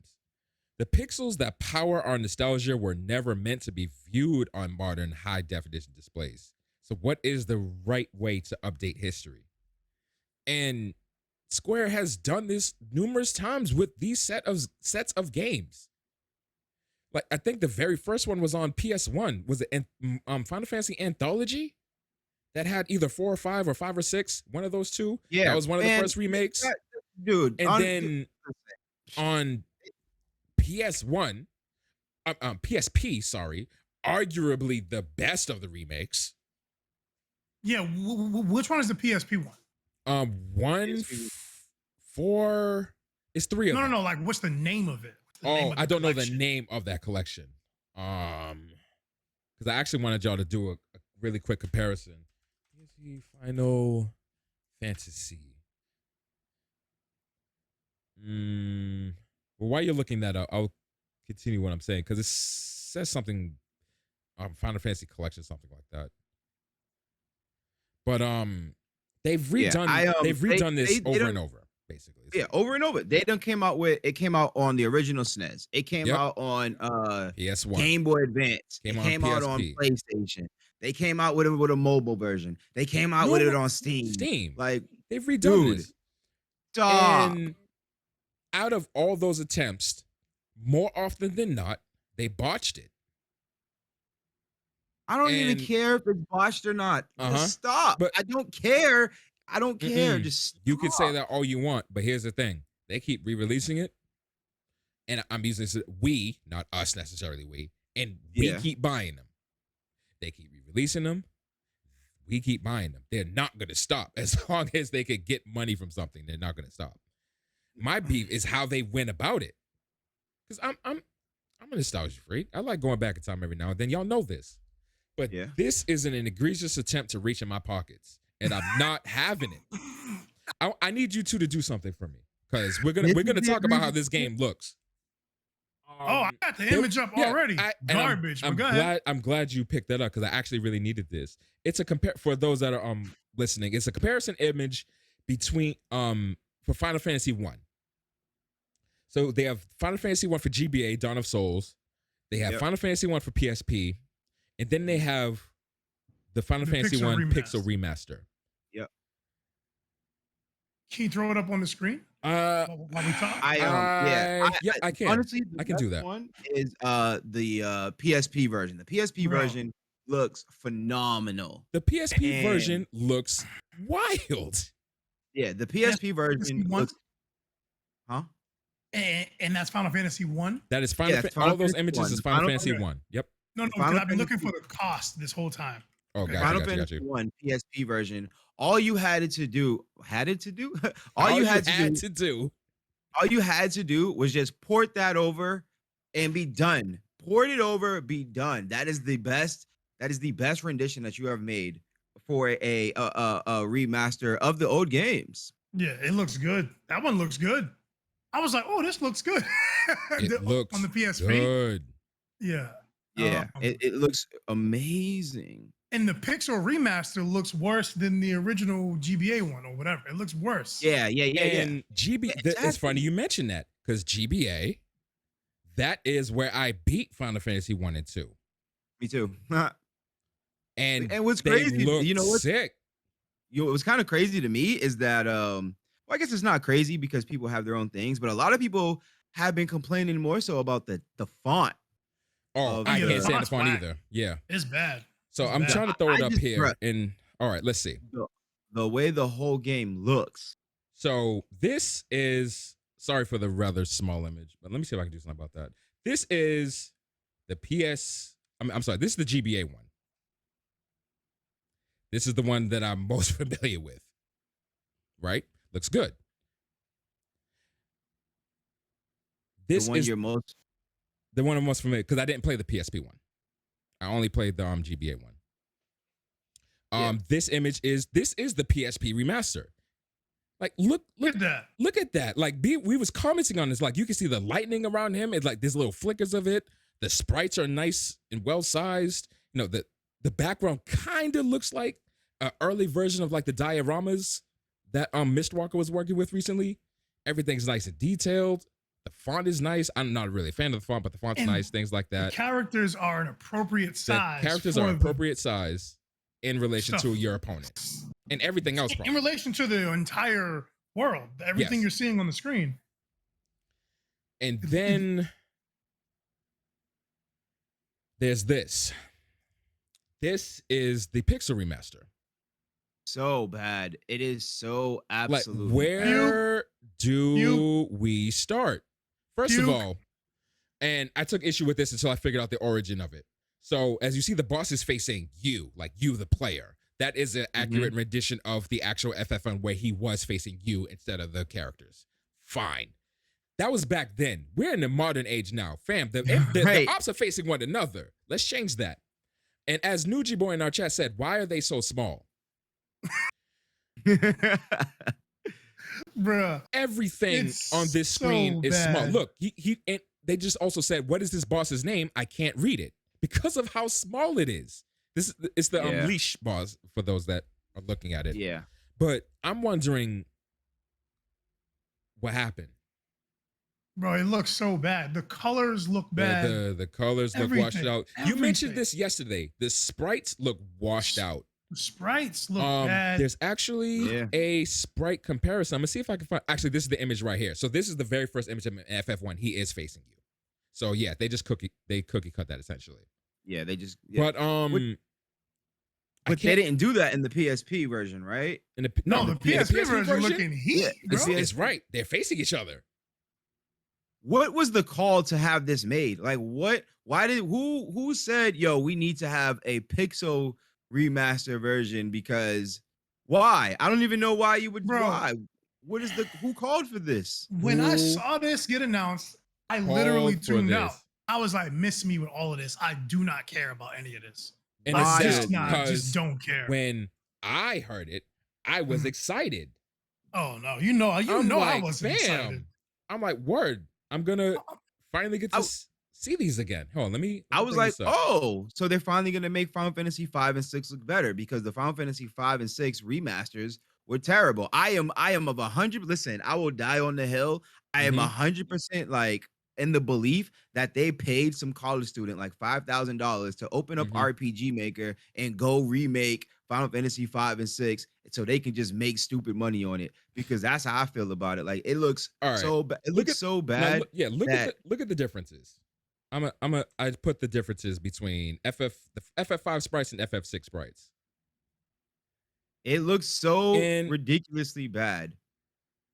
The pixels that power our nostalgia were never meant to be viewed on modern high definition displays. So what is the right way to update history? And Square has done this numerous times with these sets of games. Like, I think the very first one was on PS1. Was it Final Fantasy Anthology? That had either 4 or 5 or 5 or 6, one of those two. Yeah, that was one of the first remakes, dude. And then on PS1, PSP, sorry, arguably the best of the remakes. Yeah, which one is the PSP one? One, PSP. 4. It's 3 of them. No. Like, what's the name of it? I don't know the name of that collection. Because I actually wanted y'all to do a really quick comparison. PSP Final Fantasy. Well, while you're looking that up, I'll continue what I'm saying because it says something. Final Fantasy Collection, something like that. But they've redone this over and over, basically. Yeah, over and over. They done came out with it. Came out on the original SNES. It came out on PS1, Game Boy Advance. It came out on PSP. PlayStation. They came out with it with a mobile version. They came out with it on Steam. Like, they've redone this. Stop. And out of all those attempts, more often than not, they botched it. I don't even care if it's botched or not. Just stop. But I don't care. I don't care. Just stop. You could say that all you want, but here's the thing: they keep re-releasing it, and I'm using this we, not us necessarily, we, and we keep buying them. They keep re-releasing them. We keep buying them. They're not going to stop as long as they could get money from something. They're not going to stop. My beef is how they went about it, because I'm a nostalgia freak. I like going back in time every now and then. Y'all know this. But this is an egregious attempt to reach in my pockets, and I'm not having it. I need you two to do something for me, because we're gonna talk about how this game looks. I got the image up already. Garbage. I'm glad you picked that up, because I actually really needed this. It's a for those that are listening. It's a comparison image between for Final Fantasy 1. So they have Final Fantasy 1 for GBA, Dawn of Souls. They have Final Fantasy 1 for PSP, and then they have the Final Fantasy 1 Pixel Remaster. Yep. Can you throw it up on the screen? While we talk? I can. Honestly, I can do that. One is the PSP version. The PSP version looks phenomenal. The PSP version looks wild. Yeah, the PSP version looks. Huh? And that's Final Fantasy 1? That is Final all those images is Final Fantasy 1. Yep. No, because I've been looking for the cost this whole time. Oh, okay. Final Fantasy 1 PSP version. All you had to do all you had to do was just port that over and be done. Port it over, be done. That is the best rendition that you have made for a remaster of the old games. Yeah, it looks good. That one looks good. I was like, oh, this looks good. It looks on the PSP. Good. Yeah. Yeah, it looks amazing. And the Pixel Remaster looks worse than the original GBA one or whatever. It looks worse. Yeah. And GBA, it's funny you mentioned that, because GBA, that is where I beat Final Fantasy 1 and 2. Me too. and what's crazy, you know what's sick? What was kind of crazy to me is that well, I guess it's not crazy because people have their own things, but a lot of people have been complaining more so about the font. Oh, I can't stand the font either. Yeah. It's bad. So I'm trying to throw it up here, and all right, let's see. The way the whole game looks. So this is, sorry for the rather small image, but let me see if I can do something about that. This is the I'm sorry, this is the GBA one. This is the one that I'm most familiar with, right? Looks good. This is the one I'm most familiar, because I didn't play the PSP one. I only played the GBA one. This is the PSP remaster. Like, look at that. Like, we was commenting on this. Like, you can see the lightning around him. It's like there's little flickers of it. The sprites are nice and well sized. You know, the background kind of looks like an early version of like the dioramas that Mistwalker was working with recently. Everything's nice and detailed. The font is nice. I'm not really a fan of the font, but the font's nice. Things like that. The characters are an appropriate size. The characters are appropriate size in relation to your opponent, and everything else. In relation to the entire world, everything you're seeing on the screen. And then there's this. This is the Pixel Remaster. So bad. It is so absolutely. Like, where do we start? First of all, and I took issue with this until I figured out the origin of it. So as you see, the boss is facing you, like you, the player. That is an accurate rendition of the actual FF1 where he was facing you instead of the characters. Fine. That was back then. We're in the modern age now. Fam, the ops are facing one another. Let's change that. And as Nuji Boy in our chat said, why are they so small? Bruh, everything on this screen is small. Look, and they just also said, what is this boss's name? I can't read it because of how small it is. It's the Unleash boss for those that are looking at it. Yeah. But I'm wondering what happened. Bro, it looks so bad. The colors look bad. The colors look washed out. You mentioned this yesterday. The sprites look washed out. The sprites look bad. There's actually a sprite comparison. I'm gonna see if I can find. Actually, this is the image right here. So this is the very first image of FF1. He is facing you. So yeah, they just cookie cut that essentially. Yeah, they just. Yeah. But they didn't do that in the PSP version, right? The PSP version looking heat. It's right. They're facing each other. What was the call to have this made? Like, what? Why did who said, yo, we need to have a Pixel remaster version? Because why? I don't even know why you would. Why? What is who called for this? When I saw this get announced, I literally tuned out. I was like, miss me with all of this. I do not care about any of this. And I it's just don't care. When I heard it, I was excited. Oh no, you know I wasn't excited. I'm like, word, I'm gonna finally get to see these again. Hold on, let me I was like, this up. oh, so they're finally gonna make Final Fantasy 5 and 6 look better, because the Final Fantasy 5 and 6 remasters were terrible. I am of 100. Listen, I will die on the hill. I am 100% like in the belief that they paid some college student like $5,000 to open up RPG Maker and go remake Final Fantasy 5 and 6 so they can just make stupid money on it, because that's how I feel about it. Like, it looks so bad. It looks so bad. Look at the differences. I put the differences between the FF5 sprites and FF6 sprites. It looks so ridiculously bad.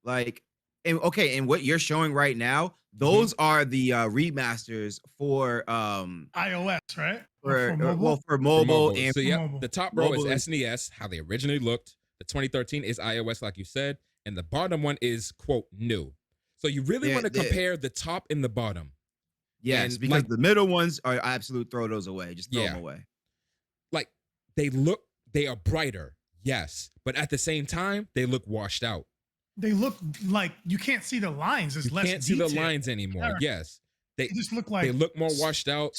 Like, and what you're showing right now, those are the remasters for iOS, right? For mobile. And so mobile. The top row is SNES, how they originally looked. The 2013 is iOS, like you said, and the bottom one is quote new. So you really want to compare the top and the bottom. Yes, because the middle ones are absolute, throw those away. Just throw them away. Like, they are brighter, yes, but at the same time, they look washed out. They look like you can't see the lines. There's less can't see the lines anymore. Yes. They just look like they look more washed out.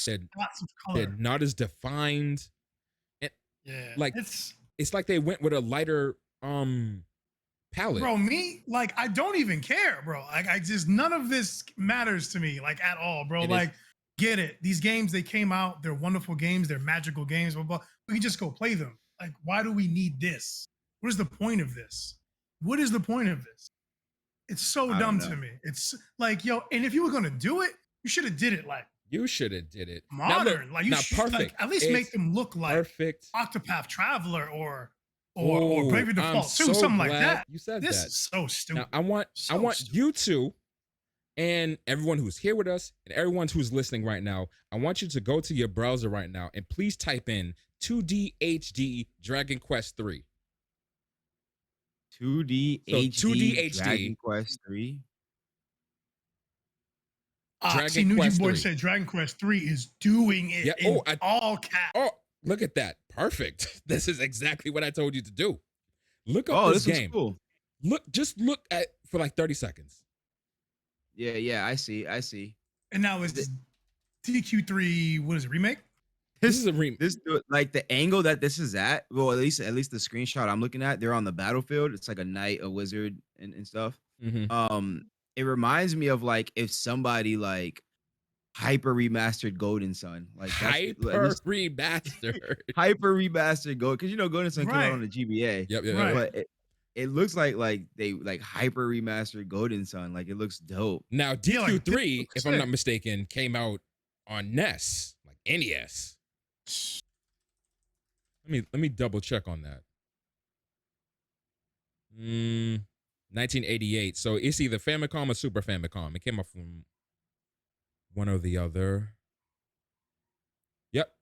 They're not as defined. And like it's like they went with a lighter palette. Bro, I don't even care, bro. Like, I just, none of this matters to me, like, at all, bro. Get it. These games, they came out, they're wonderful games, they're magical games, blah, blah. We can just go play them. Like, why do we need this? What is the point of this? What is the point of this? It's so dumb to me. It's like, yo, and if you were gonna do it, you should have did it like modern. Like, you should like at least make them look like perfect Octopath Traveler or Bravely Default 2, something like that. You said this is so stupid. Now, I want you two and everyone who's here with us and everyone who's listening right now, I want you to go to your browser right now and please type in 2D HD Dragon Quest 3. 2D HD Dragon Quest 3. Nuji Boy said Dragon Quest 3 is doing it in all caps. Oh, look at that. Perfect. This is exactly what I told you to do. Look up this game. Cool. Just look at for like 30 seconds. Yeah, I see. And now it's DQ3, what is it, remake? This is a remake. This, like, the angle that this is at, well, at least the screenshot I'm looking at, they're on the battlefield. It's like a knight, a wizard, and stuff. It reminds me of like if somebody like hyper remastered Golden Sun, like remastered, hyper remastered Gold, because Golden Sun came out on the GBA. Yep. But it looks like they like hyper remastered Golden Sun. Like, it looks dope. Now DQ3, if I'm not mistaken, came out on NES, like NES. Let me double check on that. 1988. So it's either Famicom or Super Famicom. It came out from one or the other. Yep.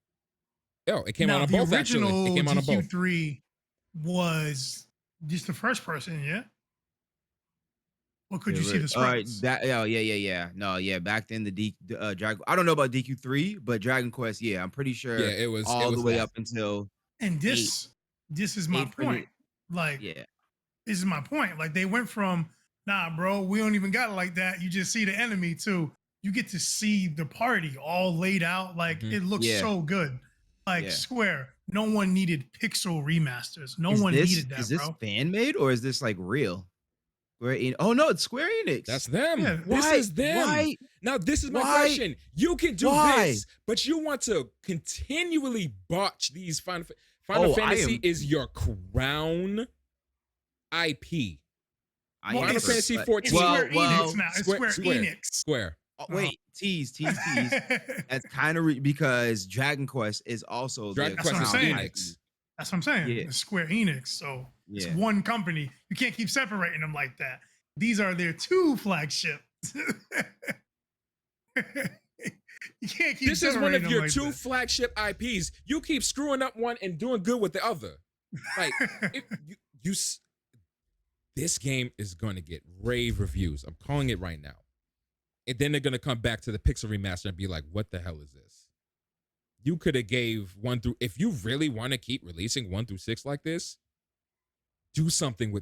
It came out on both, actually. It came out on both. DQ3 was just the first person, yeah? What could you see the sprites? Yeah. No, yeah. Back then, the Dragon. I don't know about DQ3, but Dragon Quest, yeah, I'm pretty sure. Yeah, it was all the way up until. And this is my point. This is my point. Like, they went from, nah, bro, we don't even got it like that. You just see the enemy, too. You get to see the party all laid out. Like, it looks so good. Like, Square, no one needed pixel remasters. No one needed that, bro. Is this fan made or is this like real? Oh no, it's Square Enix. That's them. Yeah, this is them. Why? Now, this is my question. You can do this, but you want to continually botch these Final Fantasy is your crown IP. Final Fantasy 14. It's Square Enix now. It's Square Enix. Square. Oh, wait, tease. That's kind of because Dragon Quest is also Dragon Quest is Enix. That's what I'm saying. Yeah. It's Square Enix, so it's one company. You can't keep separating them like that. These are their two flagships. You can't keep. This is one of your two flagship IPs. You keep screwing up one and doing good with the other. Like, this game is going to get rave reviews. I'm calling it right now. And then they're going to come back to the Pixel Remaster and be like, what the hell is this? you could have gave 1 through, if you really want to keep releasing 1 through 6 like this, do something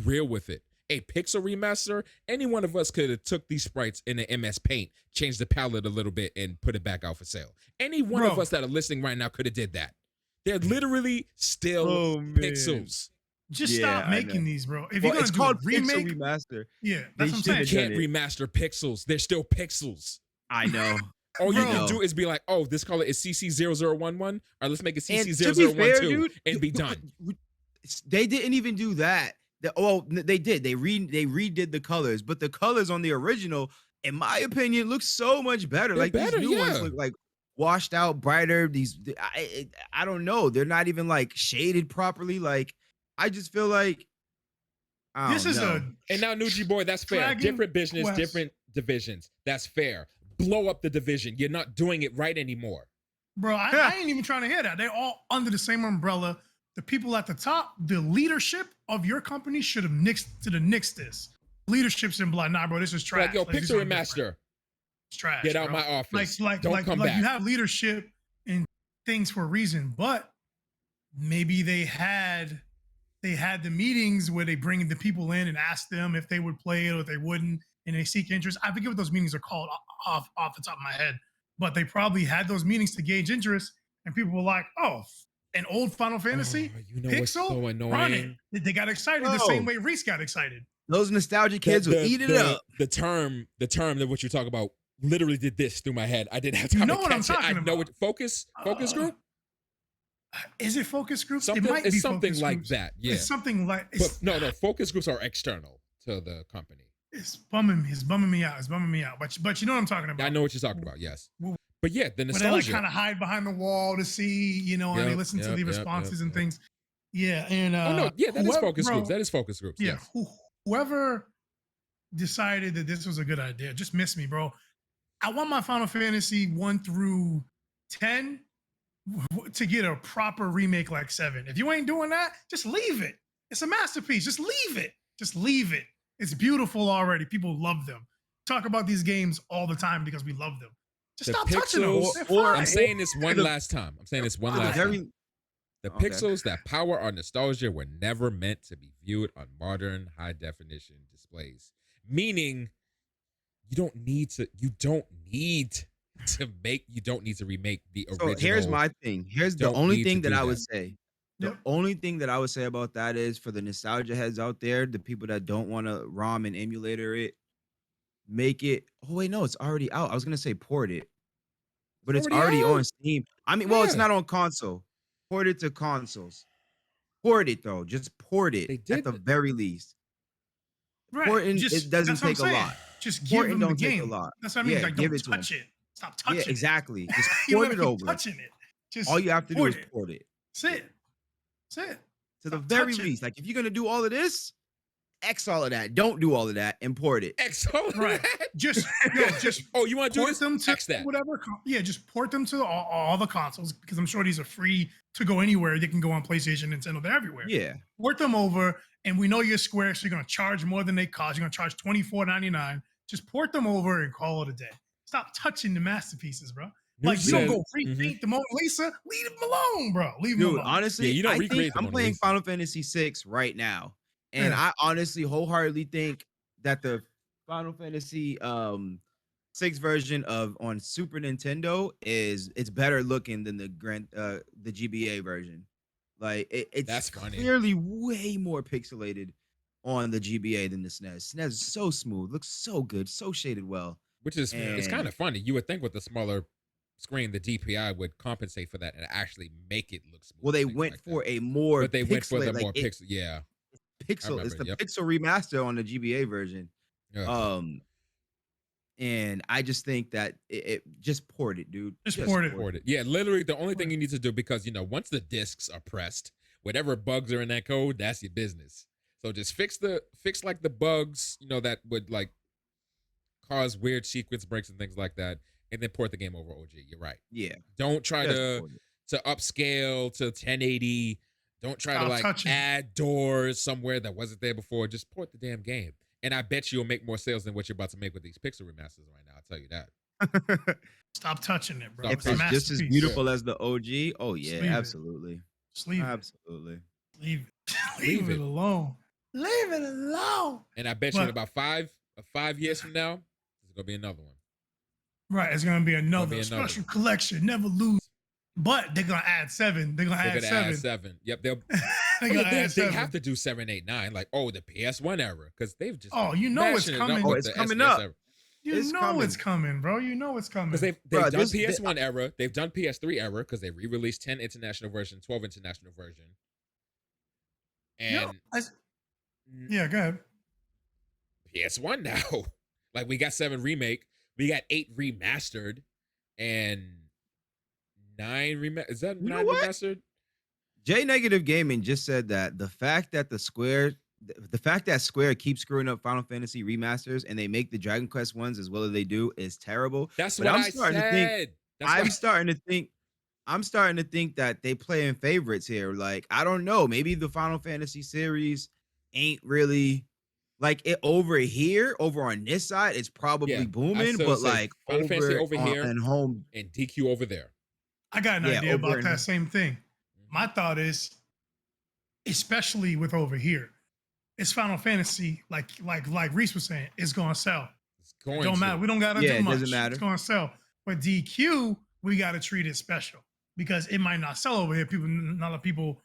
real with it. A pixel remaster, any one of us could have took these sprites in the MS Paint, changed the palette a little bit, and put it back out for sale. Any one of us that are listening right now could have did that. They're literally still pixels. Just stop making these, bro. If you're gonna do a remake, remaster. Yeah, that's what I'm saying. You can't remaster pixels. They're still pixels. I know. All you can do is be like, oh, this color is CC0011. All right, let's make it CC0012 and be done. They didn't even do that. They did. They redid the colors, but the colors on the original, in my opinion, look so much better. They're better, these new ones look like washed out, brighter. I don't know. They're not even like shaded properly. Like, I just feel like this is and now Nuji boy, that's fair. Different business, different divisions. That's fair. Blow up the division. You're not doing it right anymore, bro. I ain't even trying to hear that. They're all under the same umbrella. The people at the top, the leadership of your company should have nixed this. Leadership's in blood. Nah, bro, this is trash. Like, yo, pixel remaster. It's trash. Get out my office. Don't come back. You have leadership in things for a reason, but maybe they had the meetings where they bring the people in and ask them if they would play it or if they wouldn't, and they seek interest. I forget what those meetings are called off the top of my head, but they probably had those meetings to gauge interest, and people were like, oh, an old Final Fantasy pixel, what's so annoying? Run it. They got excited the same way Reese got excited. Those nostalgia kids will eat it up. The term that what you talk about literally did this through my head. I didn't have time to catch it. I know what focus group. Is it focus groups? Something, it might be something like that. Yeah, it's something like. No. Focus groups are external to the company. It's bumming me out. But you know what I'm talking about. I know what you're talking about. Yes. But yeah, the nostalgia. Where they like kind of hide behind the wall to see, and they listen to the responses and things. Yeah, and that is focus groups. That is focus groups. Yeah, yes. Whoever decided that this was a good idea just missed me, bro. I want my Final Fantasy 1 through 10 to get a proper remake like 7. If you ain't doing that, just leave it. It's a masterpiece. Just leave it. Just leave it. It's beautiful already. People love them. Talk about these games all the time because we love them. Just stop touching them. I'm saying this one last time. The pixels that power our nostalgia were never meant to be viewed on modern high definition displays. Meaning, you don't need to remake the original. So here's my thing. Here's the only thing that I would say. The only thing that I would say about that is, for the nostalgia heads out there, the people that don't want to ROM and emulator it, make it. Oh wait, no, it's already out. I was gonna say port it, but it's already on Steam. I mean, well, it's not on console. Port it to consoles. Port it though. Just port it at the very least. Right. Porting, it doesn't take a lot. Just give them the game. A lot. That's what I mean. Yeah, like, don't touch it. Stop touching it. Yeah, exactly. Just port it over. Touching it. Just all you have to do is port it. That's it. That's it. To the very least. Like, if you're gonna do all of this, X all of that. Don't do all of that. Import it. X all of that. Just you want to do this? Them to X that. Whatever. Yeah, just port them to all the consoles, because I'm sure these are free to go anywhere. They can go on PlayStation, Nintendo, they're everywhere. Yeah. Port them over, and we know you're Square, so you're gonna charge more than they cost. You're gonna charge $24.99. Just port them over and call it a day. Stop touching the masterpieces, bro. Like, you don't go repaint the Mona Lisa. Leave them alone, bro. Leave them alone. Honestly, I think I'm playing Final Fantasy VI right now. And I honestly wholeheartedly think that the Final Fantasy 6 version on Super Nintendo it's better looking than the GBA version. Like, it's clearly way more pixelated on the GBA than the SNES. SNES is so smooth, looks so good, so shaded well. Which is it's kind of funny. You would think with the smaller screen, the DPI would compensate for that and actually make it look smooth. Well, they went for a more, but they went for the more pixel. Yeah. Pixel. It's the pixel remaster on the GBA version. And I just think that it just port it, dude. Just port it. Yeah, literally the only thing you need to do, because once the discs are pressed, whatever bugs are in that code, that's your business. So just fix like the bugs, that would like cause weird sequence breaks and things like that, and then port the game over OG. You're right. Yeah. Don't try to upscale to 1080. Don't try to like add doors somewhere that wasn't there before. Just port the damn game. And I bet you'll make more sales than what you're about to make with these pixel remasters right now. I'll tell you that. Stop touching it, bro. If it's just as beautiful as the OG, oh yeah, absolutely. Just leave absolutely. it. Leave it. Leave it alone. Leave it alone. And I bet you in about 5 years from now, there's gonna be another one. Right, it's gonna be another special collection. Never lose. But they're gonna add 7. They're gonna add 7. Yep, they have to do 7, 8, 9. Like, the PS1 era, because they've just it's coming. It's coming up. It's coming, bro. You know it's coming. Because they've done PS1 era, they've done PS3 era, because they re-released 10 international version, 12 international version. And go ahead. PS1 now. Like, we got 7 remake, we got 8 remastered, and 9 remastered. Is that 9 remastered? J Negative Gaming just said that the fact that Square keeps screwing up Final Fantasy remasters and they make the Dragon Quest ones as well as they do is terrible. That's what I'm said. I'm starting to think that they play in favorites here. Like, I don't know, maybe the Final Fantasy series ain't really like it over here. Over on this side, it's probably booming, but like Final Fantasy over here and home and DQ over there. I got an idea about that same thing. My thought is, especially with over here, it's Final Fantasy, like Reese was saying, it's gonna sell. Don't matter. We don't gotta do much. It doesn't matter. It's gonna sell. But DQ, we gotta treat it special because it might not sell over here. Not a lot of people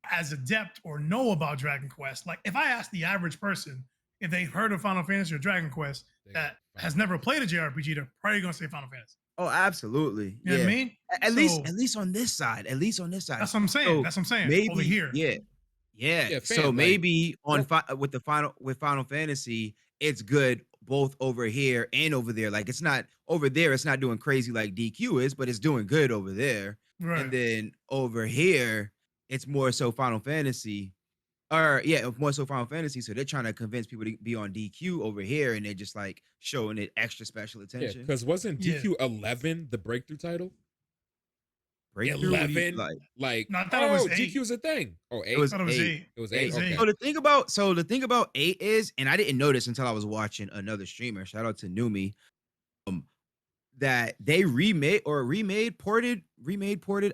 as adept or know about Dragon Quest. Like, if I ask the average person if they've heard of Final Fantasy or Dragon Quest that has never played a JRPG, they're probably gonna say Final Fantasy. Oh, absolutely. You know what I mean? At least on this side. That's what I'm saying. That's what I'm saying. Maybe over here. Yeah. So maybe with Final Fantasy, it's good both over here and over there. Like, it's not over there, it's not doing crazy like DQ is, but it's doing good over there. Right. And then over here, it's more so Final Fantasy. More so Final Fantasy. So they're trying to convince people to be on DQ over here, and they're just like showing it extra special attention. Because wasn't DQ 11 the breakthrough title? Breakthrough 11, like no, I thought it was 8. DQ was a thing. Oh, 8. It was 8. It was 8. Okay. So the thing about 8 is, and I didn't notice until I was watching another streamer. Shout out to Numi. That they ported.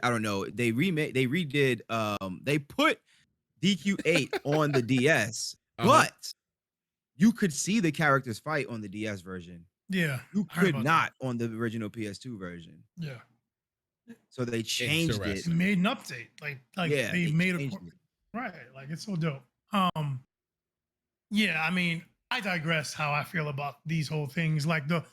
I don't know. They redid. They put DQ8 on the DS, but you could see the characters fight on the DS version. Yeah, you could not on the original PS2 version. Yeah. So they changed it. They made an update. They made it right. Like, it's so dope. Yeah, I mean, I digress how I feel about these whole things. Like, the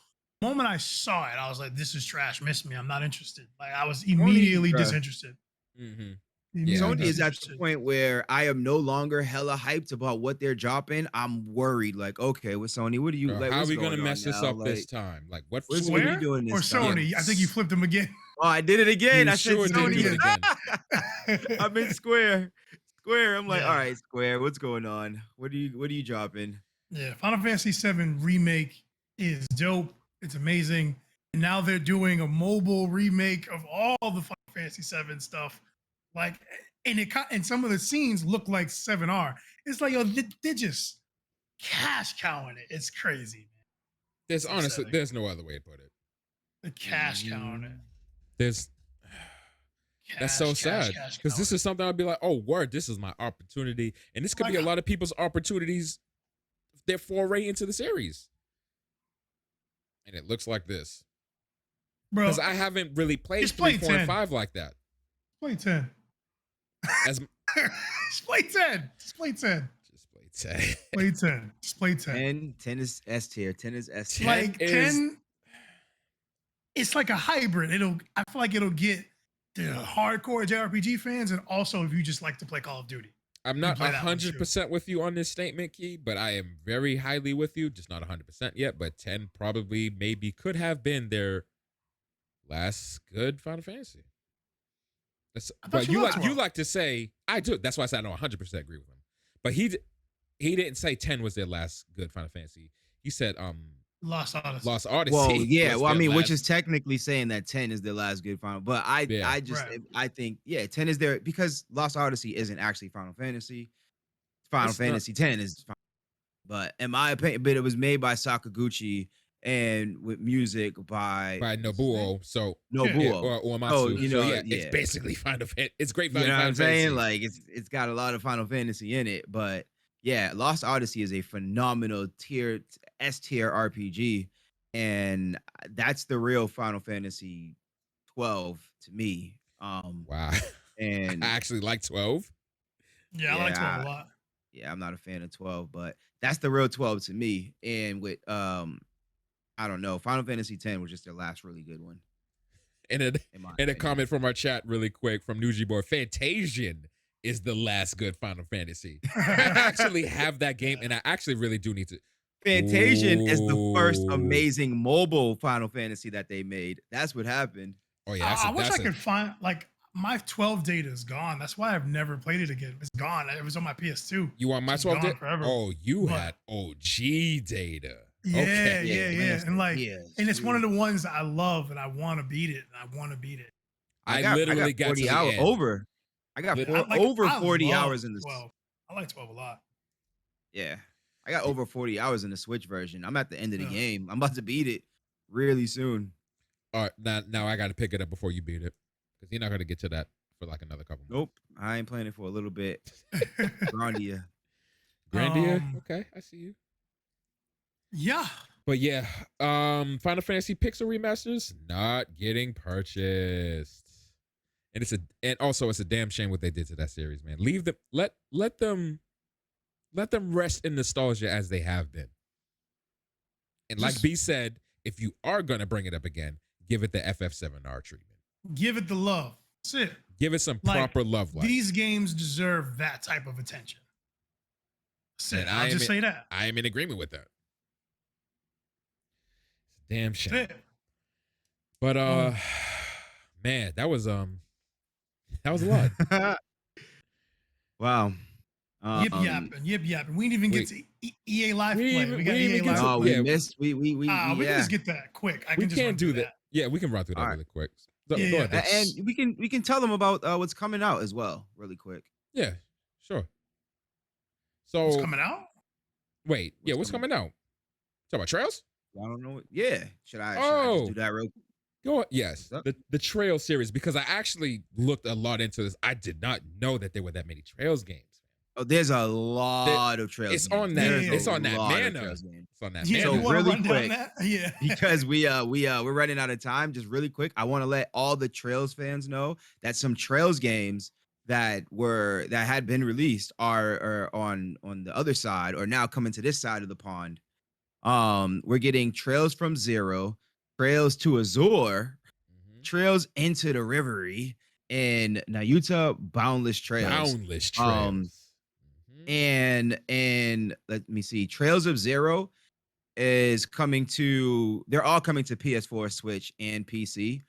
moment I saw it, I was like, this is trash. Miss me. I'm not interested. Like, I was immediately disinterested. Mm-hmm. Sony is at the point where I am no longer hella hyped about what they're dropping. I'm worried. Like, okay, with Sony, what do you like? How are we gonna mess this up this time? Like, what are you doing this or Sony? time? I think you flipped them again. Oh, I did it again. I said Sony again. I'm in Square. I'm like, all right, Square, what's going on? What are you dropping? Yeah, Final Fantasy VII Remake is dope. It's amazing. And now they're doing a mobile remake of all the Final Fantasy VII stuff. Like, and some of the scenes look like 7R. It's like, they're just cash cowing it. It's crazy, man. There's no other way to put it. The cash cowing it. That's so sad, because this is something I'd be like, oh, word, this is my opportunity, and this could be a lot of people's opportunities, their foray into the series. And it looks like this, bro. Because I haven't really played 3, 4, and 5 like that. Play 10. Just play 10. Just play 10. Play 10. Just play 10. 10 is S tier. 10 is S tier. Like 10, it's like a hybrid. I feel like it'll get the hardcore JRPG fans, and also if you just like to play Call of Duty. I'm not 100% with you on this statement, Key, but I am very highly with you. Just not 100% yet, but 10 probably maybe could have been their last good Final Fantasy. But you like to say, I do. That's why I said I don't 100% agree with him. But he didn't say 10 was their last good Final Fantasy. He said Lost Odyssey. Lost Odyssey. Well, yeah. Well, I mean, which is technically saying that 10 is their last good Final. But I think 10 is their, because Lost Odyssey isn't actually Final Fantasy. Final Fantasy 10 is. But in my opinion, it was made by Sakaguchi, and with music by by Nobuo. So Nobuo. or So Uematsu. So yeah, it's basically Final Fantasy. It's great You value. know what I'm Final saying? Fantasy. Like it's got a lot of Final Fantasy in it, but yeah, Lost Odyssey is a phenomenal S tier RPG, and that's the real Final Fantasy 12 to me. Wow. I And actually like 12. Yeah, I like 12 yeah, a lot. yeah, I'm not a fan of 12, but that's the real 12 to me. And with I don't know, Final Fantasy 10 was just their last really good one, And a, in my and a opinion. comment from our chat really quick from Nuji Boy. Fantasian is the last good Final Fantasy. I actually have that game, and I actually really do need to. Fantasian is the first Ooh. amazing mobile Final Fantasy that they made. That's what happened. Oh yeah, I wish I could find like my 12 data is gone. That's why I've never played it again. It's gone. It was on my PS2. You want my It's 12 gone data? forever. Oh, you But had OG data. yeah, Okay. yeah. And like, and it's one of PS2. the ones that I love and I want to beat it. And I want to beat it. I I got literally got to 40 the hours end. over. I got Lit- over I 40 love hours in this. 12. I like 12 a lot. Yeah. I got over 40 hours in the Switch version. I'm at the end of the Yeah. game. I'm about to beat it really soon. All right, now I got to pick it up before you beat it because you're not going to get to that for like another couple months. Nope. I ain't playing it for a little bit. Grandia. Grandia? Okay, I see you. Yeah. But yeah, Final Fantasy Pixel remasters not getting purchased. And also it's a damn shame what they did to that series, man. Leave them let them rest in nostalgia as they have been. And like B said, if you are gonna bring it up again, give it the FF7R treatment. Give it the love. That's it. Give it some Like, proper love. These games deserve that type of attention. That's it. I'll just say that. I am in agreement with that. It's a damn shame. That's it. But man, that was a lot. Wow. Yip yapping. We didn't even get to EA Live Play. We got EA Live Oh, Play. we missed. We we can just get that quick. We can't do that. Yeah, we can run through that really quick. Go ahead. And we can tell them about what's coming out as well, really quick. Yeah, sure. So what's coming out? Wait, what's coming out? Talk about Trails? I don't know. Yeah, should I just do that real quick? Go on. Yes, the Trail series, because I actually looked a lot into this. I did not know that there were that many Trails games. Oh, there's a lot of Trails. It's on that. It's on that manner. It's on that. Yeah, so really quick, yeah, because we're running out of time. Just really quick, I want to let all the Trails fans know that some Trails games that had been released are on the other side, or now coming to this side of the pond. We're getting Trails from Zero, Trails to Azure, Trails into the Reverie, and Nayuta Boundless Trails. And let me see, Trails of Zero is coming to. They're all coming to PS4, Switch, and PC.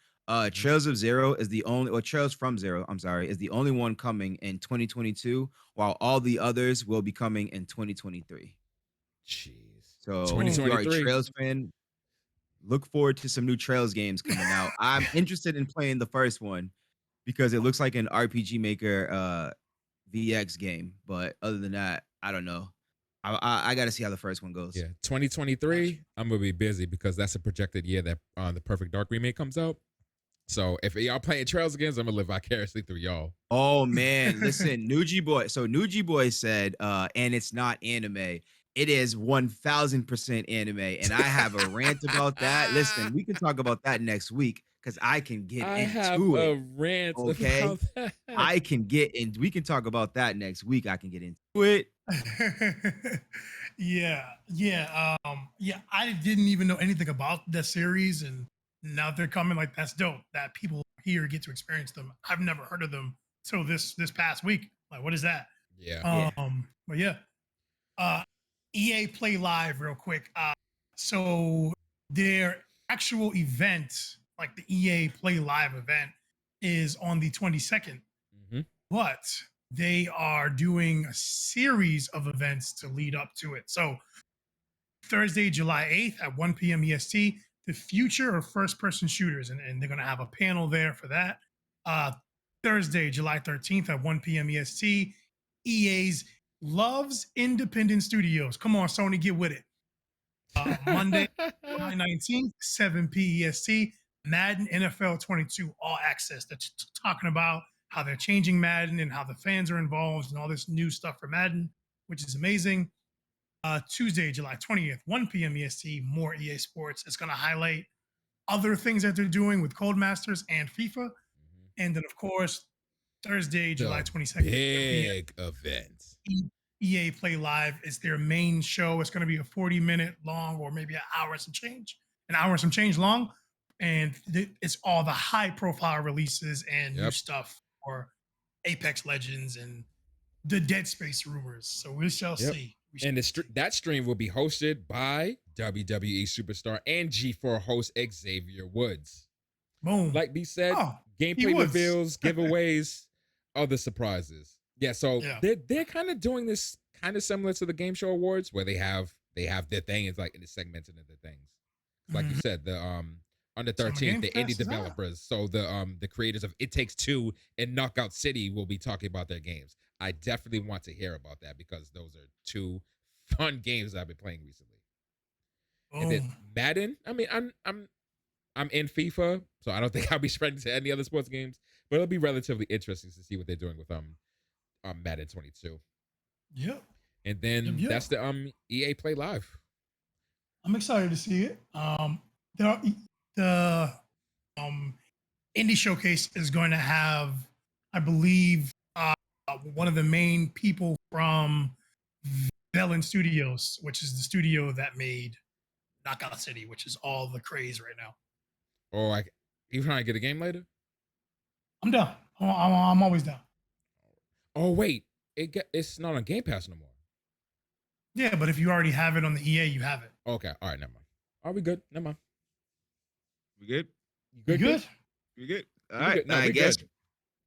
Trails of Zero is the only, or Trails from Zero, I'm sorry, is the only one coming in 2022, while all the others will be coming in 2023. Jeez. So if you are a Trails fan, look forward to some new Trails games coming out. I'm interested in playing the first one because it looks like an RPG Maker VX game. But other than that, I don't know. I got to see how the first one goes. Yeah, 2023, I'm going to be busy because that's a projected year that the Perfect Dark remake comes out. So if y'all playing Trails again, I'm going to live vicariously through y'all. Oh, man. Listen, Nuji Boy. So Nuji Boy said, and it's not anime. It is 1000% anime. And I have a rant about that. Listen, we can talk about that next week because I can get into it. A rant about that. I can get in. We can talk about that next week. I can get into it. Yeah. I didn't even know anything about the series, and now they're coming. Like, that's dope that people here get to experience them. I've never heard of them till this past week. Like, what is that? Yeah. But yeah. EA Play Live real quick. So their actual event, like the EA Play Live event, is on the 22nd. But they are doing a series of events to lead up to it. So Thursday, July 8th at 1 p.m. EST, the future of first-person shooters. And they're going to have a panel there for that. Thursday, July 13th at 1 p.m. EST, EA's loves independent studios. Come on, Sony, get with it. Monday, July 19th, 7 p.est. Madden NFL 22 All Access. That's talking about how they're changing Madden and how the fans are involved and all this new stuff for Madden, which is amazing. Tuesday, July 20th, 1 p.m. EST, more EA Sports. It's going to highlight other things that they're doing with Codemasters and FIFA. And then, of course, Thursday, July 22nd. Big event. EA Play Live is their main show. It's going to be a 40-minute long or maybe an hour and some change long. And it's all the high-profile releases and new stuff for Apex Legends and the Dead Space rumors. So we shall see. And that stream will be hosted by WWE superstar and G4 host Xavier Woods. Boom. Like B said, gameplay reveals, giveaways, other surprises. Yeah, so they're kind of doing this kind of similar to the Game Show Awards, where they have their things like in the segmented into things. Like you said, the on the 13th, the indie developers. So the creators of It Takes Two and Knockout City will be talking about their games. I definitely want to hear about that because those are two fun games that I've been playing recently. And then Madden, I mean, I'm in FIFA, so I don't think I'll be spreading to any other sports games, but it'll be relatively interesting to see what they're doing with Madden 22. Yep. And then that's the EA Play Live. I'm excited to see it. The Indie Showcase is going to have, I believe, one of the main people from Velen Studios, which is the studio that made Knockout City, which is all the craze right now. Oh, you trying to get a game later? I'm down. I'm always down. Oh wait, it's not on Game Pass no more. Yeah, but if you already have it on the EA, you have it. Okay, all right, never mind. Are we good? Never mind. We good? You good? We good. All right, no, I guess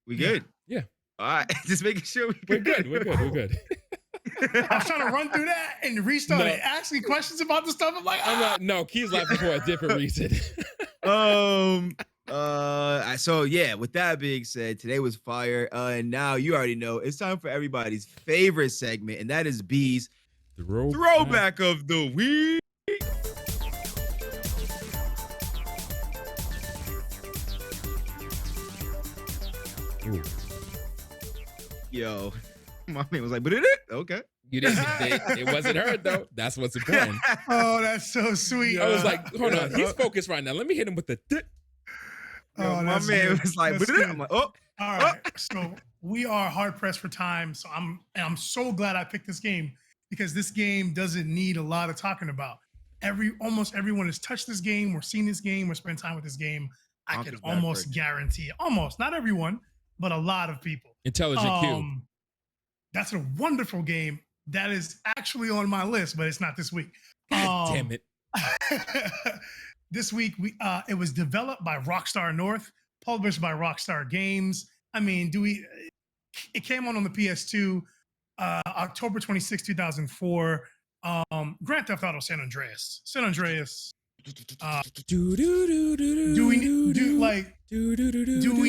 we good. Yeah. All right, just making sure we're good. We're good. I was trying to run through that and restart it, asking questions about the stuff. I'm like, no, Key's laughing for a different reason. So yeah, with that being said, today was fire. And now you already know it's time for everybody's favorite segment, and that is B's Throwback of the Week. Ooh. Yo, my man was like, but okay. You didn't. It wasn't heard though. That's what's important. Oh, that's so sweet. I was like, hold on, he's focused right now. Let me hit him with the. Oh, my man was like, but I'm like, all right. So we are hard pressed for time. So I'm so glad I picked this game because this game doesn't need a lot of talking about. Almost everyone has touched this game or seen this game or spent time with this game. I can almost guarantee, not everyone, but a lot of people. Intelligent Cube. That's a wonderful game. That is actually on my list, but it's not this week. God damn it. This week, it was developed by Rockstar North, published by Rockstar Games. I mean, it came on the PS2, October 26, 2004. Grand Theft Auto San Andreas. Do we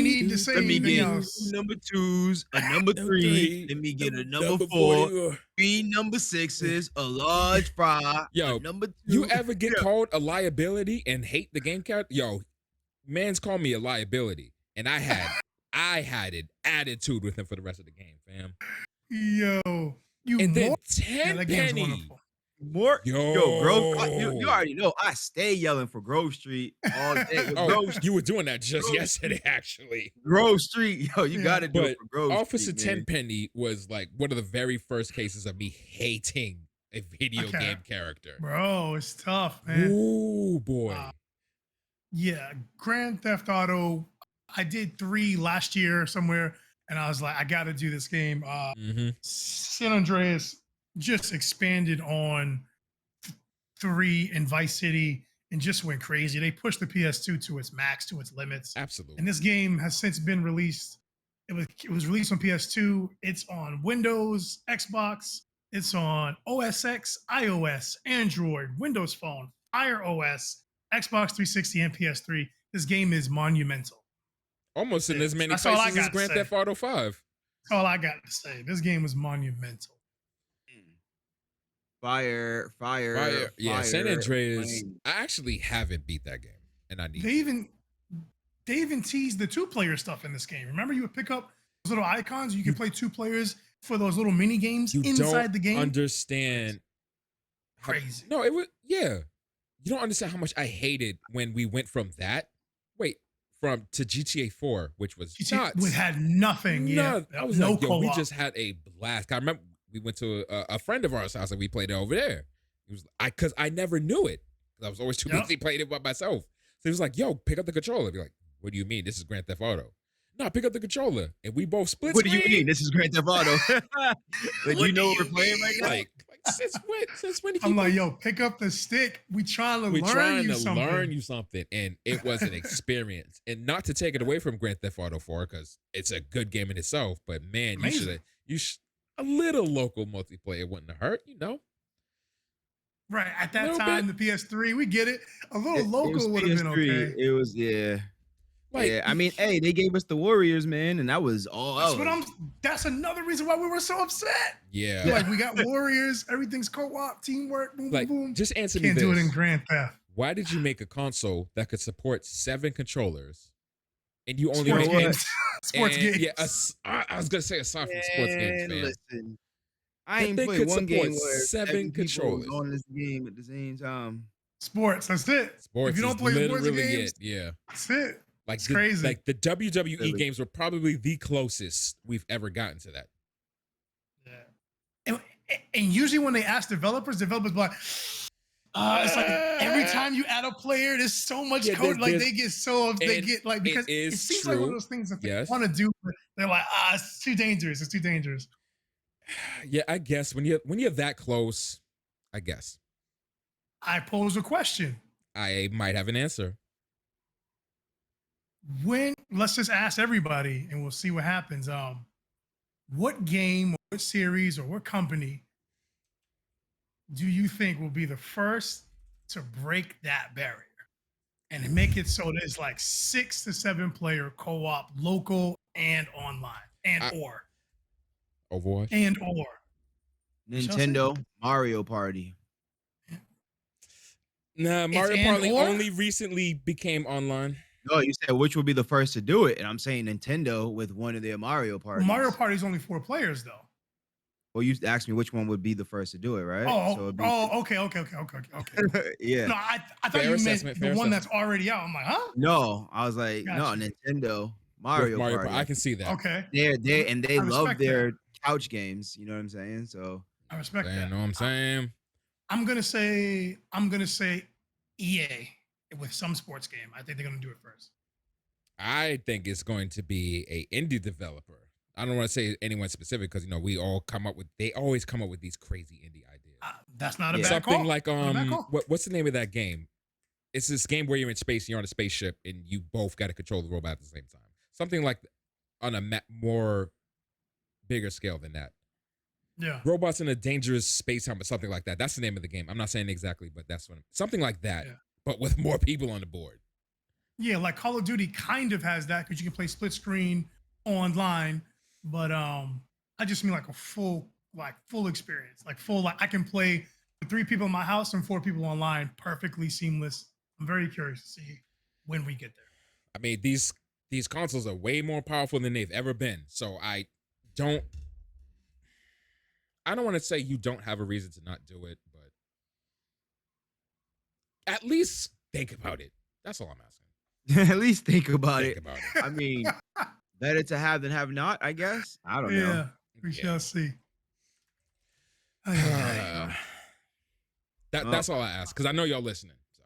need to say anything else? Number 2s, a number 3, let me get a number 4, 3 number 6s, a large fry. Yo, number 2. You ever get called a liability and hate the game character? Yo, man's called me a liability, and I had an attitude with him for the rest of the game, fam. Yo, and then Tenpenny. Grove. You already know I stay yelling for Grove Street all day. You were doing that just yesterday, actually. Grove Street, you got to do it for Grove Officer Street. Tenpenny was like one of the very first cases of me hating a video game character. Bro, it's tough, man. Ooh, boy. Yeah, Grand Theft Auto. I did 3 last year somewhere, and I was like, I got to do this game. San Andreas just expanded on 3 in Vice City and just went crazy. They pushed the PS2 to its max, to its limits. Absolutely. And this game has since been released. It was released on PS2. It's on Windows, Xbox. It's on OS X, iOS, Android, Windows Phone, Fire OS, Xbox 360, and PS3. This game is monumental. Almost in as many places as Grand Theft Auto 5. That's all I got to say. This game was monumental. Fire. Yeah, San Andreas. Flame. I actually haven't beat that game, and I need. They even teased the 2-player stuff in this game. Remember, you would pick up those little icons. You can play 2 players for those little mini games inside the game. Understand? Crazy. No, it was You don't understand how much I hated when we went from that. To GTA 4, which was nuts. We had nothing. Yeah, I was like, yo, we just had a blast. I remember we went to a friend of ours' house and we played it over there. It was because I never knew it. I was always too busy playing it by myself. So he was like, yo, pick up the controller. I'd be like, what do you mean? This is Grand Theft Auto. No, pick up the controller. And we both split What screen. do you mean? This is Grand Theft Auto. But you know what we're playing right now? Like since when? I'm like, yo, pick up the stick. We trying to learn you something. And it was an experience. And not to take it away from Grand Theft Auto 4, because it's a good game in itself. But man, you should a little local multiplayer wouldn't have hurt, Right. At that time, the PS3, we get it. A little local would have been okay. It was, I mean, hey, they gave us the Warriors, man, and that was all. That's another reason why we were so upset. Yeah. Like, we got Warriors, everything's co-op, teamwork, boom, boom, boom. Just answer me this. Can't do it in Grand Theft. Why did you make a console that could support 7 controllers, and you only sports make games? Sports games. Yeah, I was gonna say aside from sports games, man. Listen, I ain't played one game where 7 controllers on this game at the same time. Sports, that's it. Sports, if you don't play sports games, yeah, that's it. Like it's crazy. Like the WWE games were probably the closest we've ever gotten to that. Yeah, and usually when they ask developers be like, it's like every time you add a player, there's so much code. Like they get because it seems like one of those things that they want to do, but they're like, it's too dangerous. It's too dangerous. Yeah, I guess when you're that close, I guess. I pose a question. I might have an answer. Let's just ask everybody and we'll see what happens. What game, or what series, or what company do you think will be the first to break that barrier and make it so there's like 6 to 7 player co-op, local and online, or Overwatch and or Nintendo Mario Party? Nah, Mario Party only recently became online. No, you said which would be the first to do it, and I'm saying Nintendo with one of their Mario Parties. Mario Party is only 4 players, though. Well, you asked me which one would be the first to do it, right? Okay. Yeah. No, I thought you meant the one that's already out. I'm like, huh? No, I was like, Nintendo Mario Party. I can see that. Okay. They love their couch games. You know what I'm saying? So I respect that. You know what I'm saying? I'm gonna say EA with some sports game. I think they're gonna do it first. I think it's going to be a indie developer. I don't want to say anyone specific because they always come up with these crazy indie ideas. That's not a bad something call. like what's the name of that game? It's this game where you're in space, you're on a spaceship, and you both got to control the robot at the same time. Something like on a more bigger scale than that. Yeah. Robots in a dangerous space helmet, something like that. That's the name of the game. I'm not saying exactly, but that's something like that. Yeah. But with more people on the board. Yeah, like Call of Duty kind of has that because you can play split screen online, but I just mean like a full experience, like I can play with 3 people in my house and 4 people online, perfectly seamless. I'm very curious to see when we get there. I mean, these consoles are way more powerful than they've ever been, so I don't want to say you don't have a reason to not do it, but at least think about it. That's all I'm asking. At least think about it. I mean, better to have than have not, I guess. I don't know. Yeah, we shall see. That's all I ask because I know y'all listening. So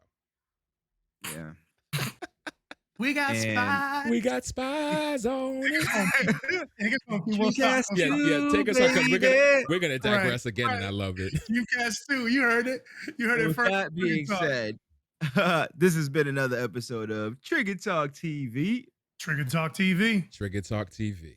yeah. We got spies. We got spies on it. Take us on because we're gonna digress again, and I love it. You cast too. You heard it. You heard it first. That being said, this has been another episode of Trigger Talk TV. Trigger Talk TV. Trigger Talk TV.